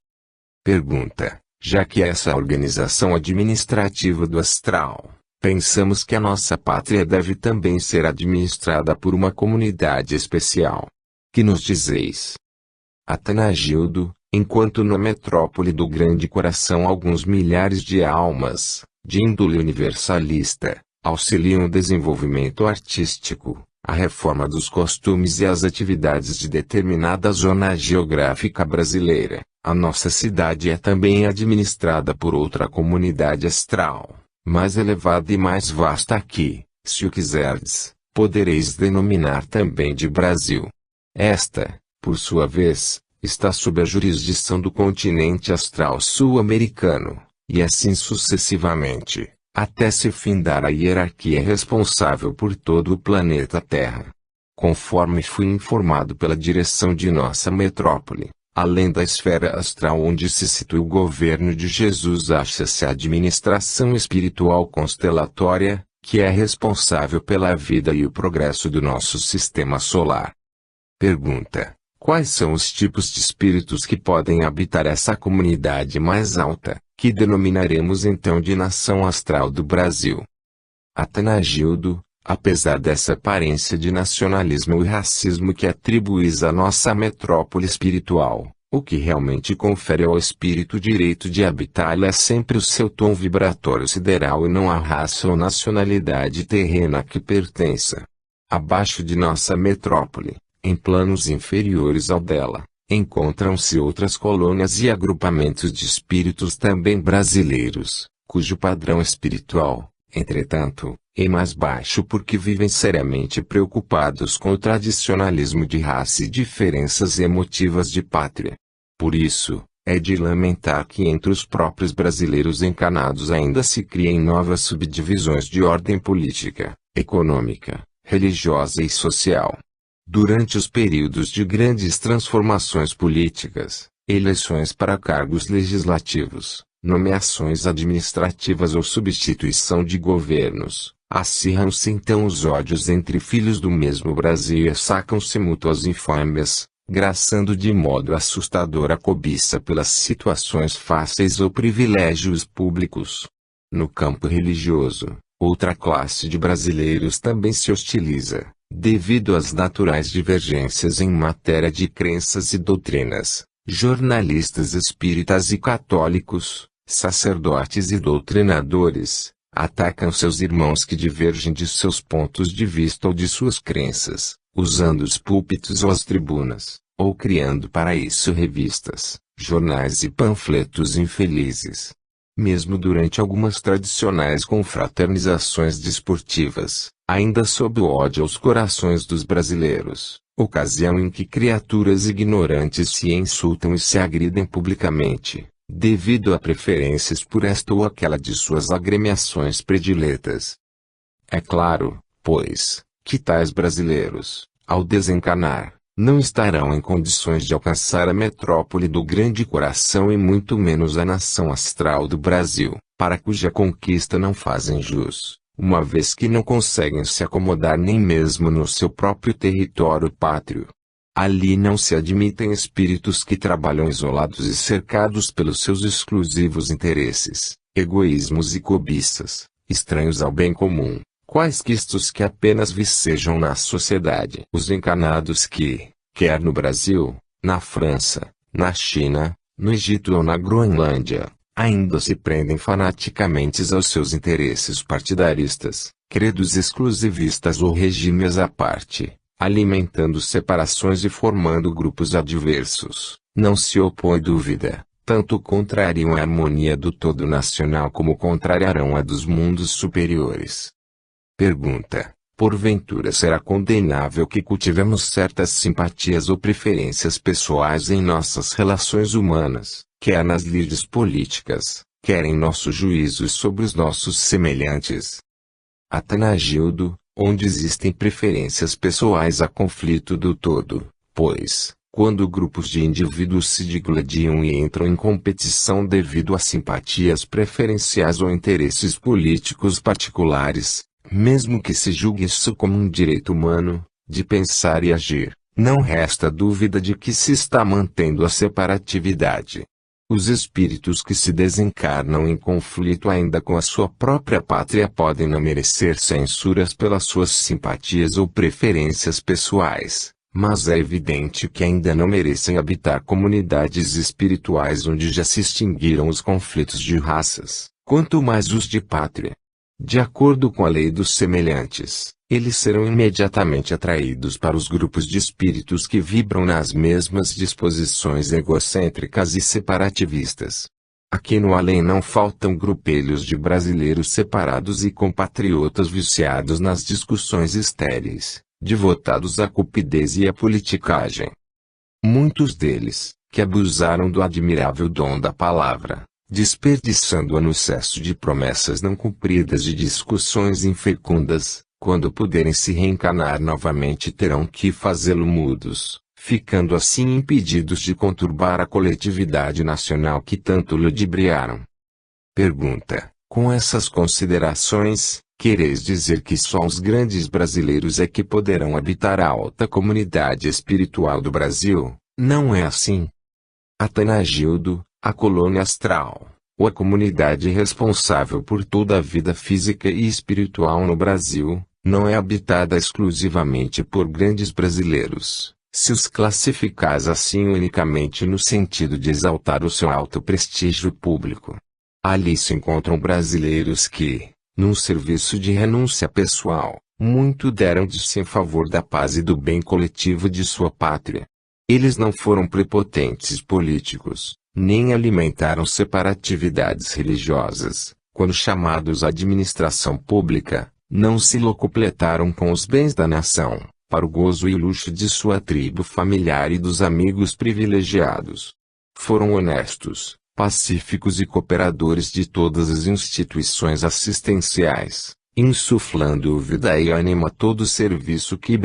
Pergunta, já que essa organização administrativa do astral, pensamos que a nossa pátria deve também ser administrada por uma comunidade especial. Que nos dizeis? Atanagildo, enquanto na metrópole do Grande Coração alguns milhares de almas, de índole universalista, auxiliam o desenvolvimento artístico, a reforma dos costumes e as atividades de determinada zona geográfica brasileira, a nossa cidade é também administrada por outra comunidade astral, mais elevada e mais vasta que, se o quiserdes, podereis denominar também de Brasil. Esta, por sua vez, está sob a jurisdição do continente astral sul-americano, e assim sucessivamente, até se findar a hierarquia responsável por todo o planeta Terra. Conforme fui informado pela direção de nossa metrópole, além da esfera astral onde se situa o governo de Jesus, acha-se a administração espiritual constelatória, que é responsável pela vida e o progresso do nosso sistema solar. Pergunta: quais são os tipos de espíritos que podem habitar essa comunidade mais alta, que denominaremos então de nação astral do Brasil? Atanagildo, apesar dessa aparência de nacionalismo e racismo que atribuís à nossa metrópole espiritual, o que realmente confere ao espírito o direito de habitá-la é sempre o seu tom vibratório sideral e não a raça ou nacionalidade terrena a que pertença. Abaixo de nossa metrópole, em planos inferiores ao dela, encontram-se outras colônias e agrupamentos de espíritos também brasileiros, cujo padrão espiritual, entretanto, é mais baixo porque vivem seriamente preocupados com o tradicionalismo de raça e diferenças emotivas de pátria. Por isso, é de lamentar que entre os próprios brasileiros encarnados ainda se criem novas subdivisões de ordem política, econômica, religiosa e social. Durante os períodos de grandes transformações políticas, eleições para cargos legislativos, nomeações administrativas ou substituição de governos, acirram-se então os ódios entre filhos do mesmo Brasil e sacam-se mútuas infâmias, graçando de modo assustador a cobiça pelas situações fáceis ou privilégios públicos. No campo religioso, outra classe de brasileiros também se hostiliza, devido às naturais divergências em matéria de crenças e doutrinas. Jornalistas espíritas e católicos, sacerdotes e doutrinadores, atacam seus irmãos que divergem de seus pontos de vista ou de suas crenças, usando os púlpitos ou as tribunas, ou criando para isso revistas, jornais e panfletos infelizes. Mesmo durante algumas tradicionais confraternizações desportivas, ainda sob o ódio aos corações dos brasileiros, ocasião em que criaturas ignorantes se insultam e se agridem publicamente, devido a preferências por esta ou aquela de suas agremiações prediletas. É claro, pois, que tais brasileiros, ao desencarnar, não estarão em condições de alcançar a metrópole do grande coração e muito menos a nação astral do Brasil, para cuja conquista não fazem jus, uma vez que não conseguem se acomodar nem mesmo no seu próprio território pátrio. Ali não se admitem espíritos que trabalham isolados e cercados pelos seus exclusivos interesses, egoísmos e cobiças, estranhos ao bem comum, quaisquistos que apenas vicejam na sociedade. Os encarnados que, quer no Brasil, na França, na China, no Egito ou na Groenlândia, ainda se prendem fanaticamente aos seus interesses partidaristas, credos exclusivistas ou regimes à parte, alimentando separações e formando grupos adversos, não se opõe dúvida, tanto contrariam a harmonia do todo nacional como contrariarão a dos mundos superiores. Pergunta: porventura será condenável que cultivemos certas simpatias ou preferências pessoais em nossas relações humanas, quer nas lides políticas, quer em nossos juízos sobre os nossos semelhantes? Atanagildo: onde existem preferências pessoais há conflito do todo, pois, quando grupos de indivíduos se digladiam e entram em competição devido a simpatias preferenciais ou interesses políticos particulares, mesmo que se julgue isso como um direito humano, de pensar e agir, não resta dúvida de que se está mantendo a separatividade. Os espíritos que se desencarnam em conflito ainda com a sua própria pátria podem não merecer censuras pelas suas simpatias ou preferências pessoais, mas é evidente que ainda não merecem habitar comunidades espirituais onde já se extinguiram os conflitos de raças, quanto mais os de pátria. De acordo com a lei dos semelhantes, eles serão imediatamente atraídos para os grupos de espíritos que vibram nas mesmas disposições egocêntricas e separativistas. Aqui no além não faltam grupelhos de brasileiros separados e compatriotas viciados nas discussões estéreis, devotados à cupidez e à politicagem. Muitos deles, que abusaram do admirável dom da palavra, desperdiçando-a no excesso de promessas não cumpridas e discussões infecundas, quando puderem se reencarnar novamente terão que fazê-lo mudos, ficando assim impedidos de conturbar a coletividade nacional que tanto ludibriaram. Pergunta: com essas considerações, quereis dizer que só os grandes brasileiros é que poderão habitar a alta comunidade espiritual do Brasil? Não é assim. Atanagildo: a colônia astral, ou a comunidade responsável por toda a vida física e espiritual no Brasil, não é habitada exclusivamente por grandes brasileiros, se os classificais assim unicamente no sentido de exaltar o seu alto prestígio público. Ali se encontram brasileiros que, num serviço de renúncia pessoal, muito deram de si em favor da paz e do bem coletivo de sua pátria. Eles não foram prepotentes políticos, nem alimentaram separatividades religiosas. Quando chamados à administração pública, não se locupletaram com os bens da nação, para o gozo e luxo de sua tribo familiar e dos amigos privilegiados. Foram honestos, pacíficos e cooperadores de todas as instituições assistenciais, insuflando vida e ânimo a todo serviço que